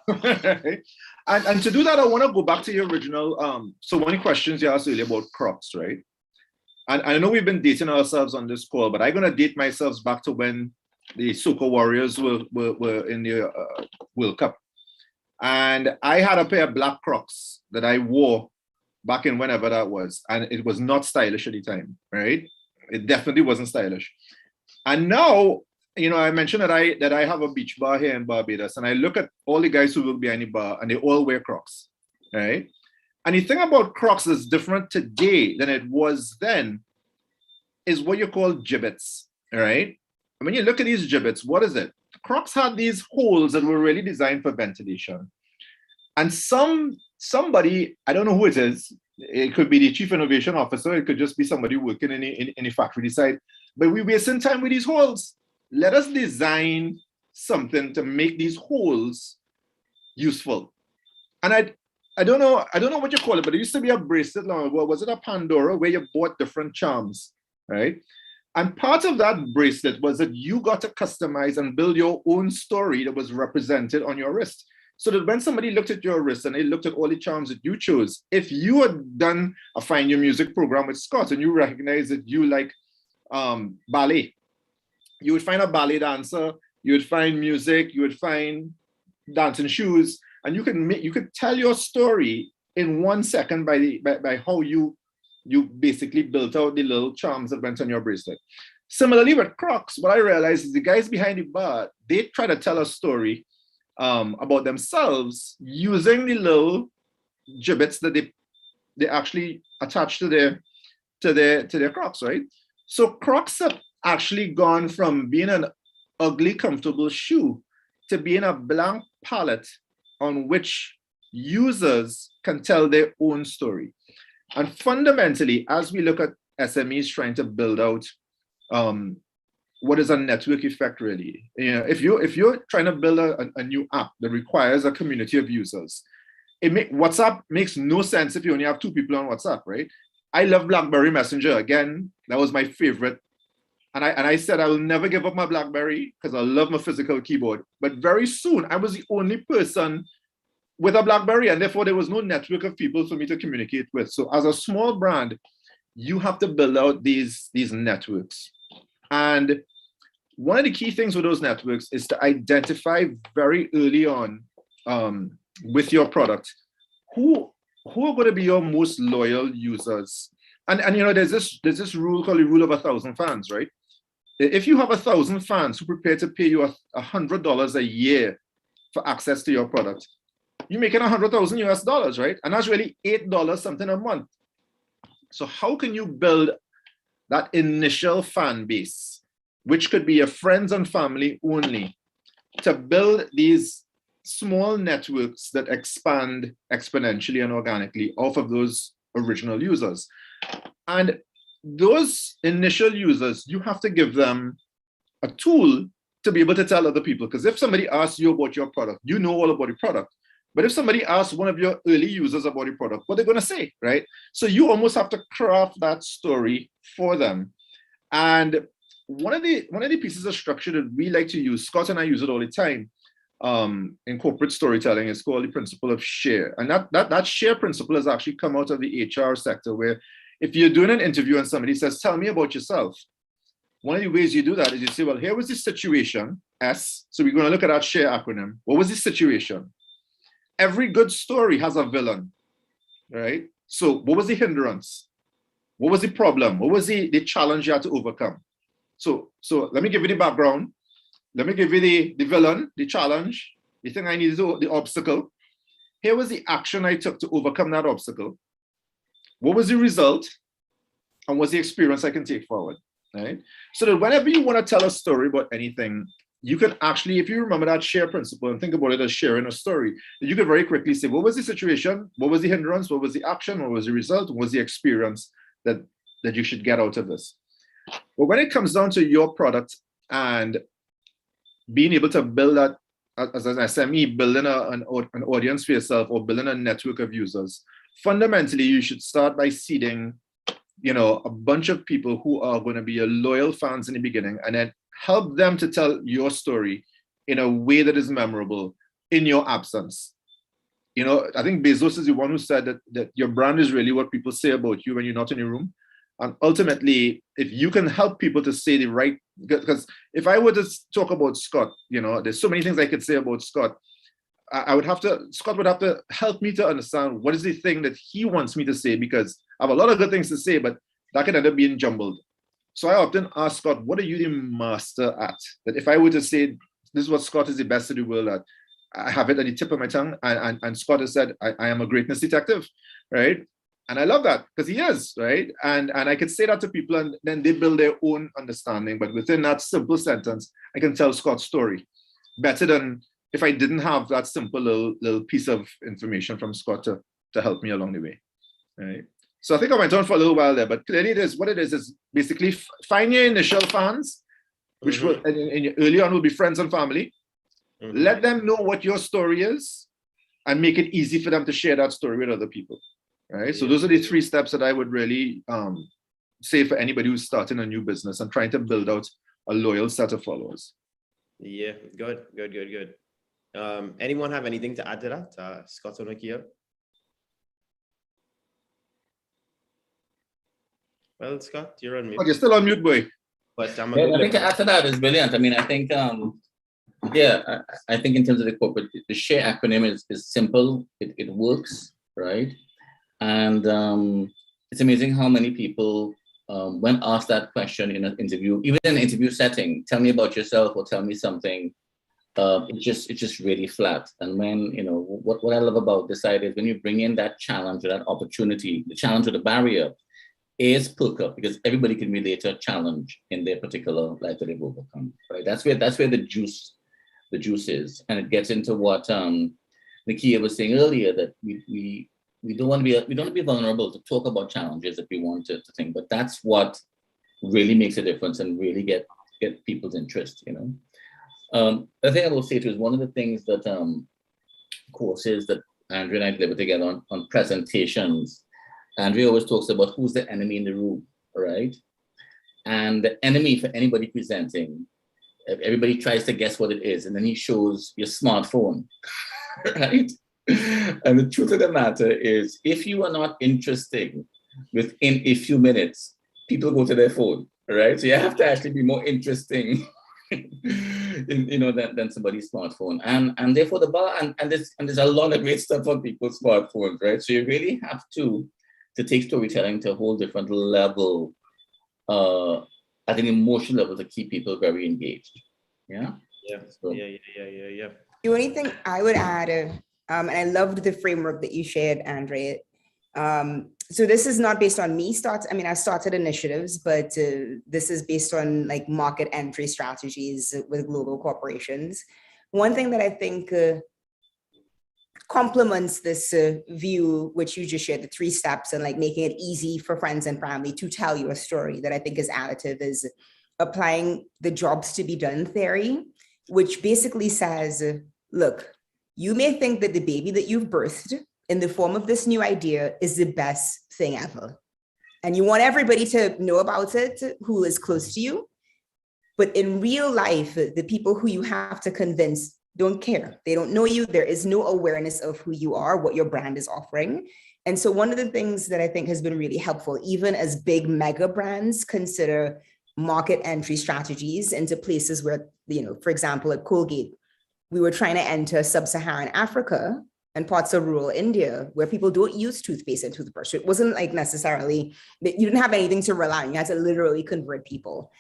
Speaker 6: Right? And to do that, I want to go back to your original. So one of the questions you asked earlier about Crocs, right? And I know we've been dating ourselves on this call, but I'm gonna date myself back to when the Soca Warriors were in the World Cup, and I had a pair of black Crocs that I wore back in whenever that was, and it was not stylish at the time, right? It definitely wasn't stylish. And now, I mentioned that I have a beach bar here in Barbados, and I look at all the guys who work behind the bar, and they all wear Crocs, right? And the thing about Crocs that's different today than it was then is what you call gibbets, right? And when you look at these gibbets, what is it? Crocs had these holes that were really designed for ventilation. And somebody, I don't know who it is, it could be the chief innovation officer, it could just be somebody working in the factory side, but we're wasting time with these holes. Let us design something to make these holes useful. And I don't know what you call it, but it used to be a bracelet. Was it a Pandora where you bought different charms, right? And part of that bracelet was that you got to customize and build your own story that was represented on your wrist. So that when somebody looked at your wrist and they looked at all the charms that you chose, if you had done a Find Your Music program with Scott and you recognize that you like ballet, you would find a ballet dancer, you would find music, you would find dancing shoes, and you could tell your story in 1 second by how you basically built out the little charms that went on your bracelet. Similarly with Crocs, what I realized is the guys behind the bar, they try to tell a story about themselves using the little gibbets that they actually attach to their Crocs, right? So Crocs have actually gone from being an ugly, comfortable shoe to being a blank palette on which users can tell their own story. And fundamentally, as we look at SMEs trying to build out what is a network effect really? If you're trying to build a new app that requires a community of users, WhatsApp makes no sense if you only have 2 people on WhatsApp, right? I love BlackBerry Messenger. Again, that was my favorite. And I said I will never give up my BlackBerry because I love my physical keyboard. But very soon, I was the only person with a BlackBerry, and therefore there was no network of people for me to communicate with. So as a small brand, you have to build out these networks. And one of the key things with those networks is to identify very early on with your product who are going to be your most loyal users. And there's this rule called the rule of 1,000 fans, right? If you have 1,000 fans who prepare to pay you $100 a year for access to your product, you're making $100,000 US, right? And that's really $8 something a month. So how can you build that initial fan base, which could be your friends and family only, to build these small networks that expand exponentially and organically off of those original users? And those initial users, you have to give them a tool to be able to tell other people. Because if somebody asks you about your product, you know all about the product. But if somebody asks one of your early users about the product, what they're going to say, right? So you almost have to craft that story for them. And one of the pieces of structure that we like to use, Scott and I use it all the time in corporate storytelling, is called the principle of share. And that share principle has actually come out of the HR sector, where if you're doing an interview and somebody says, tell me about yourself, one of the ways you do that is you say, well, here was the situation, S. So we're going to look at that share acronym. What was the situation? Every good story has a villain, right? So what was the hindrance? What was the problem? What was the challenge you had to overcome? So let me give you the background. Let me give you the villain, the challenge, the thing I needed to, the obstacle. Here was the action I took to overcome that obstacle. What was the result? And what's the experience I can take forward, right? So that whenever you want to tell a story about anything, you can actually, if you remember that share principle and think about it as sharing a story, you can very quickly say, what was the situation? What was the hindrance? What was the action? What was the result? What was the experience that you should get out of this? But when it comes down to your product and being able to build that as an SME, building an audience for yourself or building a network of users, fundamentally, you should start by seeding, a bunch of people who are going to be your loyal fans in the beginning, and then help them to tell your story in a way that is memorable in your absence. I think Bezos is the one who said that your brand is really what people say about you when you're not in the room. And ultimately, if you can help people to say the right, because if I were to talk about Scott, there's so many things I could say about Scott. Scott would have to help me to understand what is the thing that he wants me to say, because I have a lot of good things to say, but that can end up being jumbled. So I often ask Scott, what are you the master at? That if I were to say, this is what Scott is the best in the world at, I have it at the tip of my tongue. And Scott has said, I am a greatness detective, right? And I love that because he is, right? And I could say that to people and then they build their own understanding. But within that simple sentence, I can tell Scott's story better than if I didn't have that simple little piece of information from Scott to help me along the way, right? So I think I went on for a little while there, but clearly what it is basically find your initial fans, which will early on will be friends and family. Let them know what your story is and make it easy for them to share that story with other people, right? So those are the 3 steps that I would really say for anybody who's starting a new business and trying to build out a loyal set of followers.
Speaker 3: Yeah, good. Anyone have anything to add to that? Scott or Nakia? Well, Scott, you're on mute.
Speaker 6: Oh, you're still on mute, boy.
Speaker 3: But
Speaker 4: I think to add to that is brilliant. I mean, I think, I think in terms of the corporate, the share acronym is simple. It works, right? And it's amazing how many people when asked that question in an interview, even in an interview setting, tell me about yourself or tell me something, it's just really flat. And when, what I love about this idea is when you bring in that challenge or that opportunity, the challenge or the barrier is perk up, because everybody can relate to a challenge in their particular life that they've overcome, right? That's where the juice is. And it gets into what Nakia was saying earlier, that we don't want to be vulnerable to talk about challenges if we want to think, but that's what really makes a difference and really get people's interest, The thing I will say too is one of the things that courses that Andrea and I deliver together on presentations, Andrea always talks about who's the enemy in the room, right? And the enemy for anybody presenting, everybody tries to guess what it is, and then he shows your smartphone, right? And the truth of the matter is, if you are not interesting within a few minutes, people go to their phone, right? So you have to actually be more interesting, than somebody's smartphone. And therefore the bar, and there's a lot of great stuff on people's smartphones, right? So you really have to take storytelling to a whole different level, at an emotional level, to keep people very engaged. Yeah.
Speaker 3: Yeah.
Speaker 4: So,
Speaker 3: Yeah.
Speaker 5: The only thing I would add, and I loved the framework that you shared, Andre. So this is not based on me. I started initiatives, but this is based on like market entry strategies with global corporations. One thing that I think complements this view, which you just shared, the 3 steps, and like making it easy for friends and family to tell you a story, that I think is additive, is applying the jobs to be done theory, which basically says, look, you may think that the baby that you've birthed in the form of this new idea is the best thing ever. And you want everybody to know about it who is close to you. But in real life, the people who you have to convince don't care. They don't know you. There is no awareness of who you are, what your brand is offering. And so one of the things that I think has been really helpful, even as big mega brands consider market entry strategies into places where, for example, at Colgate, we were trying to enter sub-Saharan Africa and parts of rural India where people don't use toothpaste and toothbrush. So it wasn't like necessarily that you didn't have anything to rely on. You had to literally convert people.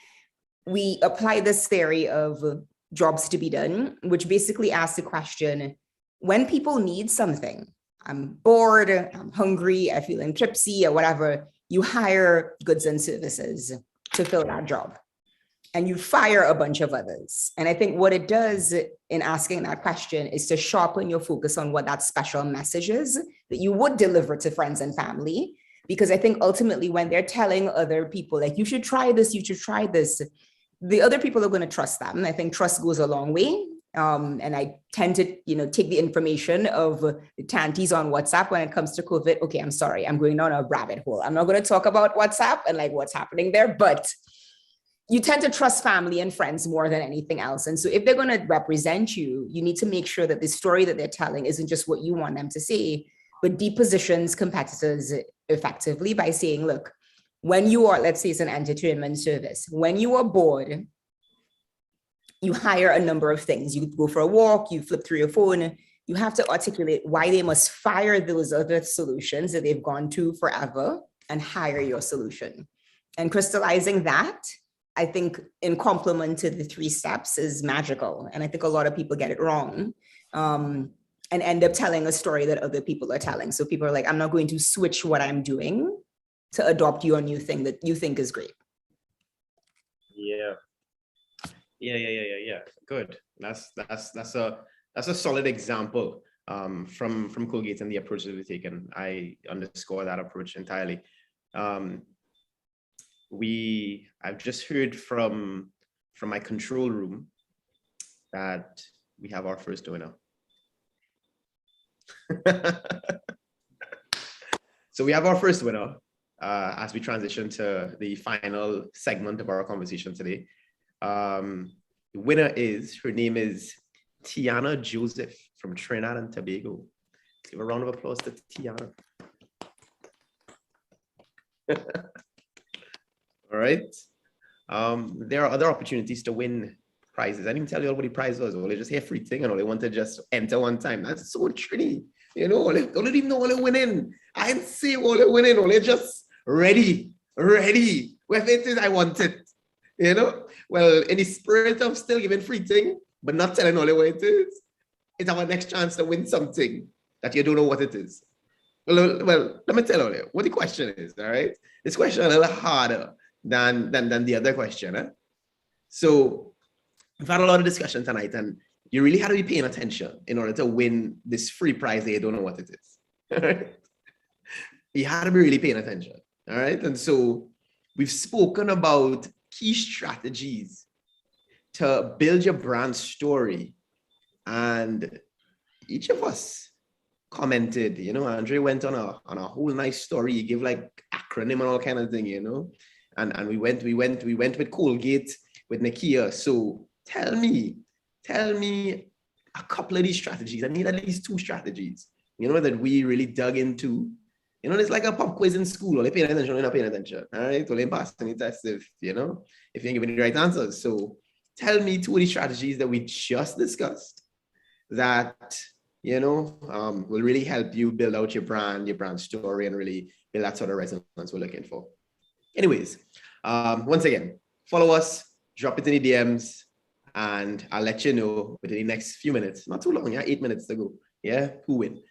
Speaker 5: We apply this theory of jobs to be done, which basically asks the question, when people need something, I'm bored, I'm hungry, I feel tipsy or whatever, you hire goods and services to fill that job. And you fire a bunch of others. And I think what it does in asking that question is to sharpen your focus on what that special message is that you would deliver to friends and family. Because I think ultimately when they're telling other people, like, you should try this, the other people are going to trust them. I think trust goes a long way. And I tend to, take the information of the tanties on WhatsApp when it comes to COVID. Okay, I'm sorry, I'm going down a rabbit hole. I'm not going to talk about WhatsApp and like what's happening there, but you tend to trust family and friends more than anything else. And so if they're going to represent you, you need to make sure that the story that they're telling isn't just what you want them to say, but depositions competitors effectively by saying, look, when you are, let's say it's an entertainment service, when you are bored, you hire a number of things. You go for a walk, you flip through your phone, you have to articulate why they must fire those other solutions that they've gone to forever and hire your solution. And crystallizing that, I think, in complement to the 3 steps, is magical. And I think a lot of people get it wrong and end up telling a story that other people are telling. So people are like, I'm not going to switch what I'm doing to adopt your new thing that you think is great.
Speaker 3: Yeah. Good. That's a solid example from Colgate and the approach that we've taken. I underscore that approach entirely. I've just heard from my control room that we have our first winner. So we have our first winner as we transition to the final segment of our conversation today. The winner is, her name is Tiana Joseph from Trinidad and Tobago. Let's give a round of applause to Tiana. All right. There are other opportunities to win prizes. I didn't even tell you all what the prize was. Well, they just hear free thing and all they want to just enter one time. That's so trendy. They don't even know what they're winning. I didn't say what they're winning. All they're just ready Whether it is I want it, you know? Well, in the spirit of still giving free thing, but not telling all what it is, it's our next chance to win something that you don't know what it is. Well, let me tell you what the question is, all right? This question is a little harder than the other question. Eh? So we've had a lot of discussion tonight, and you really had to be paying attention in order to win this free prize that you don't know what it is. All right? You had to be really paying attention. All right. And so we've spoken about key strategies to build your brand story. And each of us commented, you know, Andre went on a whole nice story. He gave like acronym and all kind of thing, you know. And we went with Colgate, with Nakia. So tell me a couple of these strategies. I need at least 2 strategies, you know, that we really dug into. You know, it's like a pop quiz in school. Only paying attention, only not paying attention. All right, only passing the test if you know if you're giving the right answers. So tell me 2 of the strategies that we just discussed that you know will really help you build out your brand story, and really build that sort of resonance we're looking for. Anyways, once again, follow us, drop it in the DMs, and I'll let you know within the next few minutes. Not too long, yeah, 8 minutes to go. Yeah, who win?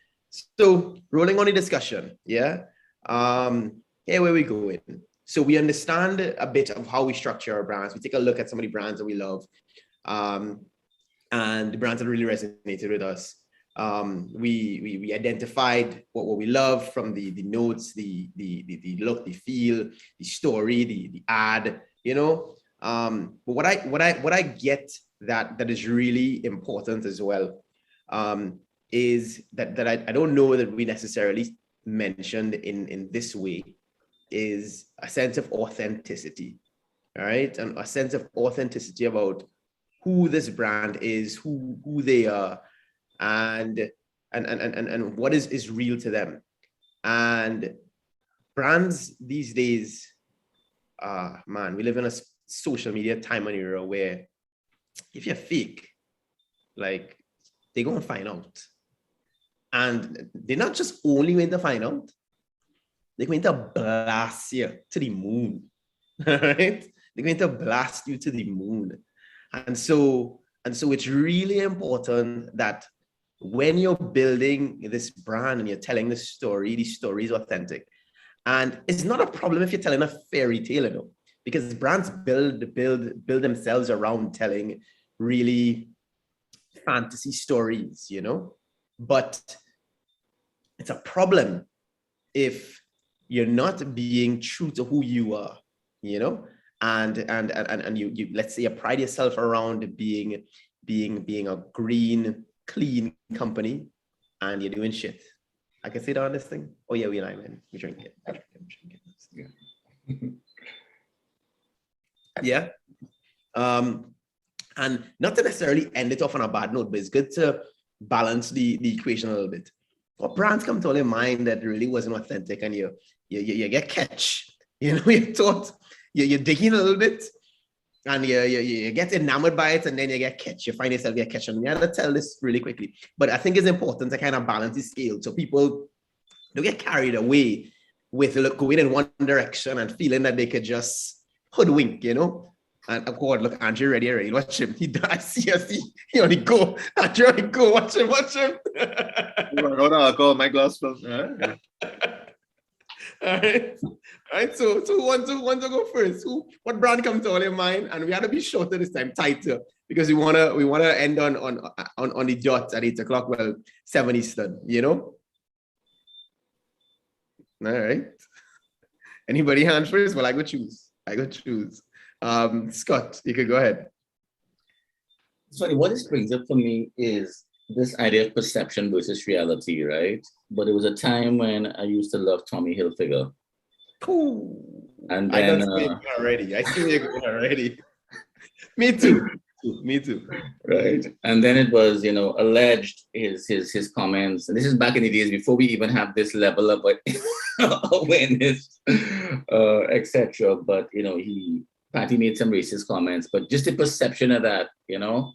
Speaker 3: So rolling on the discussion, yeah. Here where we going. So we understand a bit of how we structure our brands. We take a look at some of the brands that we love, and the brands that really resonated with us. We identified what we love from the notes, the look, the feel, the story, the ad, you know. But what I get that is really important as well, is that I don't know that we necessarily mentioned in this way, is a sense of authenticity, all right? And a sense of authenticity about who this brand is, who they are, and what is real to them. And brands these days, man, we live in a social media time and era where if you're fake, like, they're going to find out. And they're not just only going to find out, they're going to blast you to the moon. All right? They're going to blast you to the moon. And so it's really important that when you're building this brand and you're telling the story is authentic. And it's not a problem if you're telling a fairy tale, you know, because brands build themselves around telling really fantasy stories, you know. But it's a problem if you're not being true to who you are, you know, and you let's say you pride yourself around being a green, clean company, and you're doing shit. I can say that on this thing. Oh yeah, we and we drink it. Yeah. And not to necessarily end it off on a bad note, but it's good to balance the equation a little bit. What brands come to all your mind that really wasn't authentic, and you get catch, you know, you thought you're digging a little bit, and you get enamored by it, and then you get catch. You find yourself get catch. And we have to tell this really quickly, but I think it's important to kind of balance the scale so people don't get carried away with going in one direction and feeling that they could just hoodwink, you know. And of course, look, Andrew already, watch him. I see, he only go. Andrew only go, watch him.
Speaker 6: Go, my glass fell.
Speaker 3: All right. So who wants to go first? What brand comes to all your mind? And we had to be shorter this time, tighter, because we wanna end on the dot at 8 o'clock. Well, 7 Eastern, you know. All right. Anybody hand first? Well, I go choose. Scott, you could go ahead.
Speaker 4: Sorry, what this brings up for me is this idea of perception versus reality, right? But it was a time when I used to love Tommy Hilfiger.
Speaker 3: Cool.
Speaker 4: And then
Speaker 3: I see you already. Me too.
Speaker 4: Right. And then it was, you know, alleged his comments. And this is back in the days before we even have this level of awareness, etc. But you know, Patty made some racist comments, but just the perception of that, you know,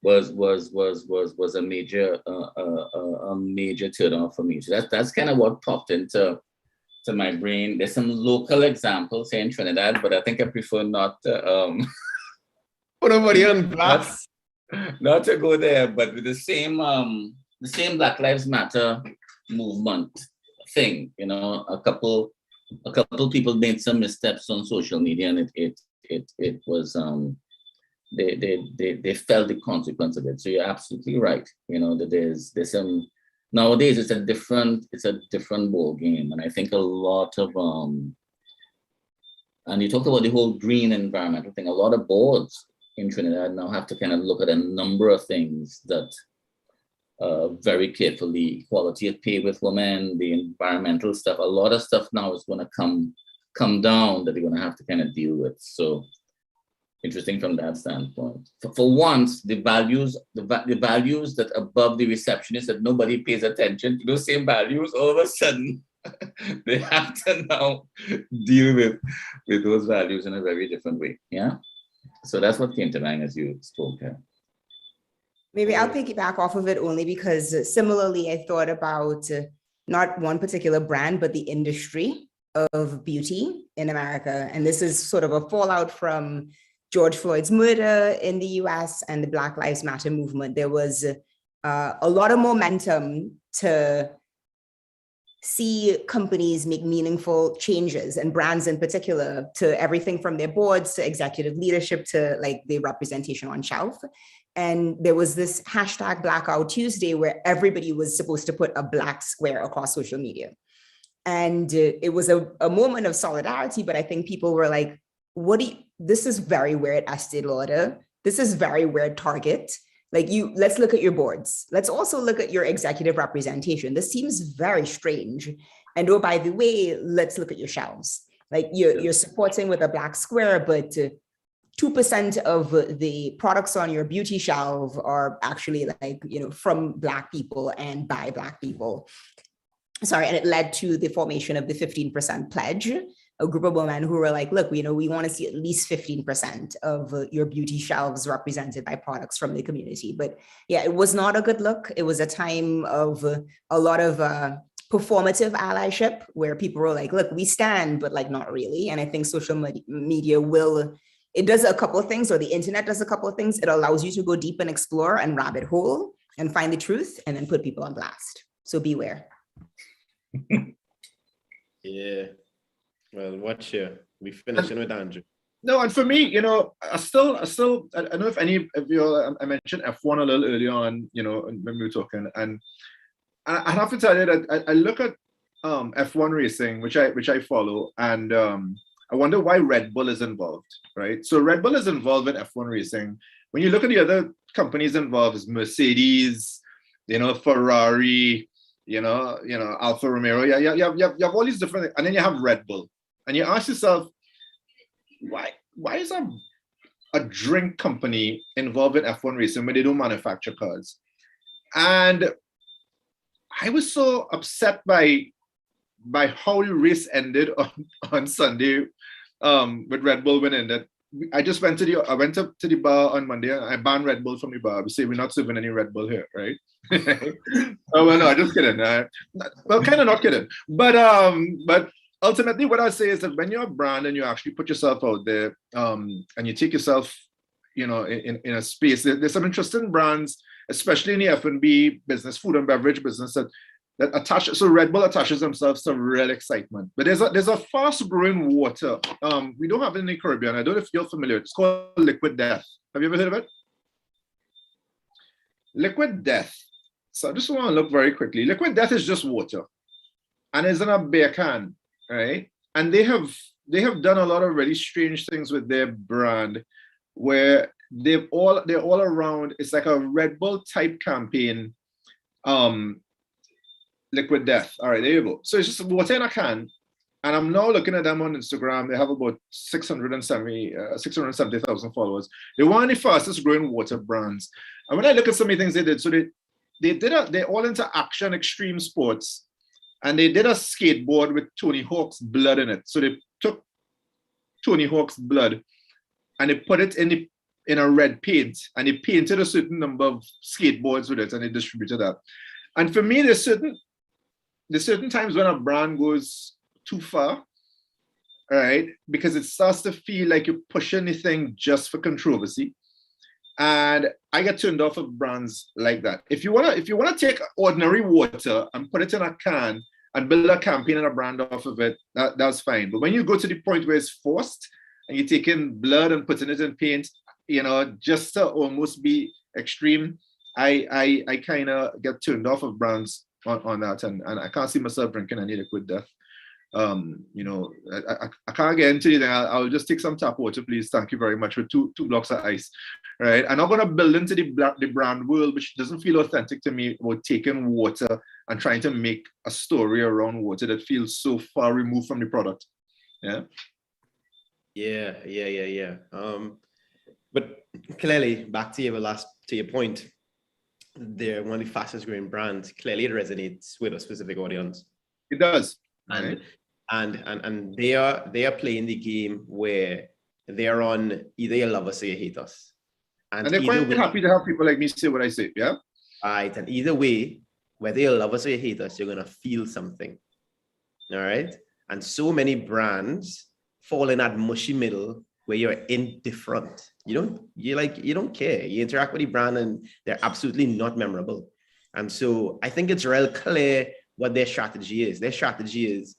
Speaker 4: was a major turn off for me. So that's kind of what popped into to my brain. There's some local examples here in Trinidad, but I think I prefer not to,
Speaker 3: Put nobody on blast.
Speaker 4: not to go there. But with the same Black Lives Matter movement thing, you know, a couple people made some missteps on social media, and it was they felt the consequence of it. So you're absolutely right. You know, that there's some nowadays it's a different ball game. And I think a lot of and you talked about the whole green environmental thing, a lot of boards in Trinidad now have to kind of look at a number of things that very carefully: equality of pay with women, the environmental stuff. A lot of stuff now is going to come down that they're going to have to kind of deal with. So interesting from that standpoint. For once, the values that above the receptionist that nobody pays attention to, those same values, all of a sudden they have to now deal with those values in a very different way. Yeah. So that's what came to mind as you spoke.
Speaker 5: Maybe I'll piggyback off of it only because similarly, I thought about not one particular brand, but the industry of beauty in America. And this is sort of a fallout from George Floyd's murder in the US and the Black Lives Matter movement. There was a lot of momentum to see companies make meaningful changes, and brands in particular, to everything from their boards to executive leadership to like the representation on shelf. And there was this hashtag Blackout Tuesday where everybody was supposed to put a black square across social media. And it was a moment of solidarity, but I think people were like, this is very weird, Estee Lauder. This is very weird, Target. Like let's look at your boards. Let's also look at your executive representation. This seems very strange. And oh, by the way, let's look at your shelves. Like you're supporting with a black square, but 2% of the products on your beauty shelf are actually like, you know, from Black people and by Black people. Sorry, and it led to the formation of the 15% pledge, a group of women who were like, look, you know, we want to see at least 15% of your beauty shelves represented by products from the community. But yeah, it was not a good look. It was a time of a lot of performative allyship where people were like, look, we stand, but like not really. And I think social media it does a couple of things, or the internet does a couple of things. It allows you to go deep and explore and rabbit hole and find the truth and then put people on blast. So beware.
Speaker 3: Yeah. Well, watch here. We finishing with Andrew.
Speaker 6: No, and for me, you know, I don't know if any of you, I mentioned F1 a little early on, you know, when we were talking, and I have to tell you that I look at F1 racing, which I follow, and I wonder why Red Bull is involved, right? So Red Bull is involved in F1 racing. When you look at the other companies involved, it's Mercedes, you know, Ferrari, you know, Alfa Romeo. Yeah, you have all these different, and then you have Red Bull, and you ask yourself, why is a drink company involved in F1 racing when they don't manufacture cars? And I was so upset by how the race ended on Sunday with Red Bull winning that I went up to the bar on Monday and I banned Red Bull from the bar. We say we're not serving any Red Bull here, right? Oh well, no, just kidding. Well, kind of not kidding, but ultimately, what I say is that when you're a brand and you actually put yourself out there, and you take yourself, you know, in a space, there's some interesting brands, especially in the F&B business, food and beverage business, that attach. So Red Bull attaches themselves to real excitement. But there's a fast-growing water. We don't have it in the Caribbean. I don't know if you're familiar. It's called Liquid Death. Have you ever heard of it? Liquid Death. So I just want to look very quickly. Liquid Death is just water, and it's in a beer can, right? And they have done a lot of really strange things with their brand, where they're all around. It's like a Red Bull type campaign. Liquid Death. All right, there you go. So it's just water in a can. And I'm now looking at them on Instagram. They have about 670,000 followers. They're one of the fastest growing water brands. And when I look at some of the things they did, so they're all into action, extreme sports. And they did a skateboard with Tony Hawk's blood in it. So they took Tony Hawk's blood and they put it in a red paint, and they painted a certain number of skateboards with it, and they distributed that. And for me, there's certain times when a brand goes too far, right? Because it starts to feel like you're pushing the thing just for controversy. And I get turned off of brands like that. If you wanna take ordinary water and put it in a can and build a campaign and a brand off of it, that's fine. But when you go to the point where it's forced and you're taking blood and putting it in paint, just to almost be extreme, I kind of get turned off of brands on that, and I can't see myself drinking any liquid death. I can't get into it. I'll just take some tap water, please. Thank you very much, with two blocks of ice. Right. I'm not going to build into the brand world, which doesn't feel authentic to me, about taking water and trying to make a story around water that feels so far removed from the product. Yeah.
Speaker 3: Yeah. But clearly, back to your point, they're one of the fastest growing brands. Clearly, it resonates with a specific audience.
Speaker 6: It does.
Speaker 3: And they are playing the game where they're on either you love us or you hate us.
Speaker 6: And they're quite happy to have people like me say what I say, yeah?
Speaker 3: Right, and either way, whether you love us or you hate us, you're gonna feel something, all right? And so many brands fall in that mushy middle where you're indifferent. You don't care. You interact with the brand and they're absolutely not memorable. And so I think it's real clear what their strategy is. Their strategy is,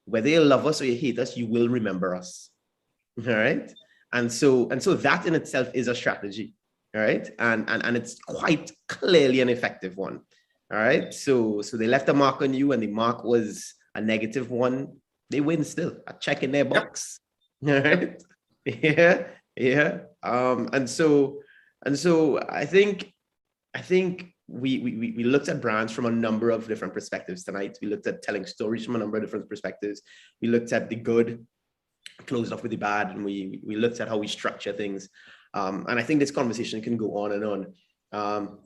Speaker 3: whether you love us or you hate us, you will remember us, all right? And so that in itself is a strategy. All right. And it's quite clearly an effective one. All right. So they left a mark on you and the mark was a negative one. They win still, a check in their box. All right. Yeah. And so I think we looked at brands from a number of different perspectives tonight. We looked at telling stories from a number of different perspectives. We looked at the good, closed off with the bad, and we looked at how we structure things. And I think this conversation can go on and on.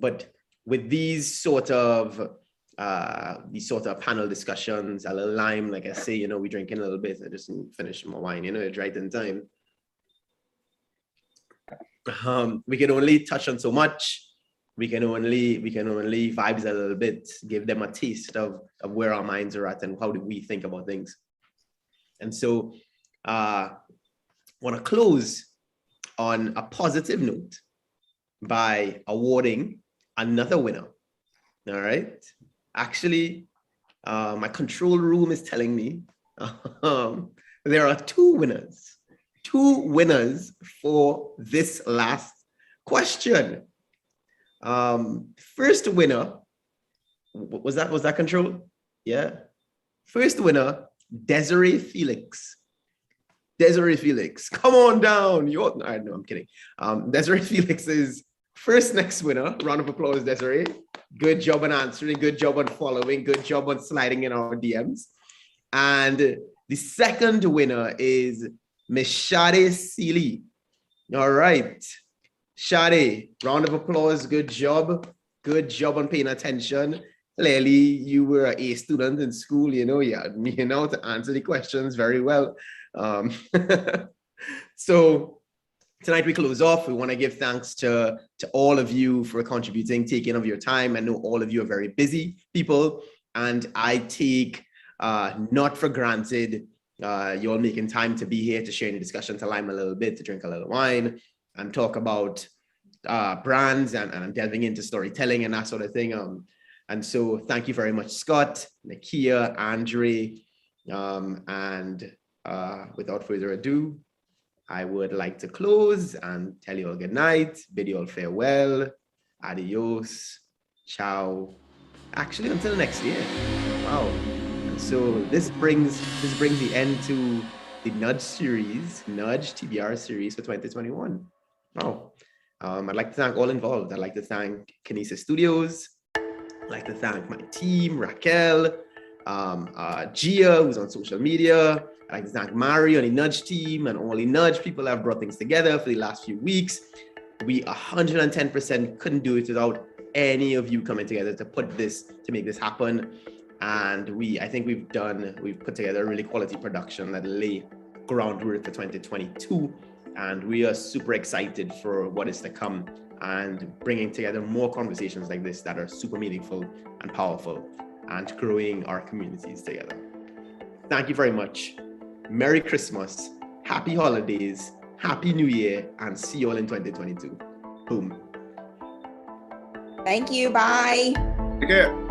Speaker 3: But with these sort of panel discussions, a little lime, like I say, we're drinking a little bit. I just finished my wine, it's right in time. We can only touch on so much. We can only vibes a little bit, give them a taste of where our minds are at and how do we think about things. And so I want to close on a positive note by awarding another winner. All right. Actually, my control room is telling me there are two winners for this last question. First winner, was that control? Yeah. First winner, Desiree Felix. Desiree Felix, come on down. No, I'm kidding. Desiree Felix is first next winner. Round of applause, Desiree. Good job on answering, good job on following, good job on sliding in our DMs. And the second winner is Miss Shade Seeley. All right. Shade, round of applause. Good job. Good job on paying attention. Clearly, you were an A student in school, you know to answer the questions very well. So tonight we close off. We want to give thanks to all of you for contributing, taking of your time. I know all of you are very busy people, and I take not for granted you all making time to be here to share in the discussion, to lime a little bit, to drink a little wine and talk about brands and delving into storytelling and that sort of thing. And so thank you very much, Scott, Nakia, Andre, and without further ado, I would like to close and tell you all good night, bid you all farewell, adios, ciao. Actually, until next year. Wow. And so this brings the end to the Nudge TBR series for 2021. Wow. I'd like to thank all involved. I'd like to thank Kinesis Studios. I'd like to thank my team, Raquel, Gia, who's on social media. I'd like to thank Mari on the Nudge team and all the Nudge people that have brought things together for the last few weeks. We 110% couldn't do it without any of you coming together to make this happen. And I think we've put together a really quality production that lay groundwork for 2022. And we are super excited for what is to come and bringing together more conversations like this that are super meaningful and powerful and growing our communities together. Thank you very much. Merry Christmas, happy holidays, happy New Year, and see you all in 2022. Boom.
Speaker 5: Thank you. Bye.
Speaker 6: Take care.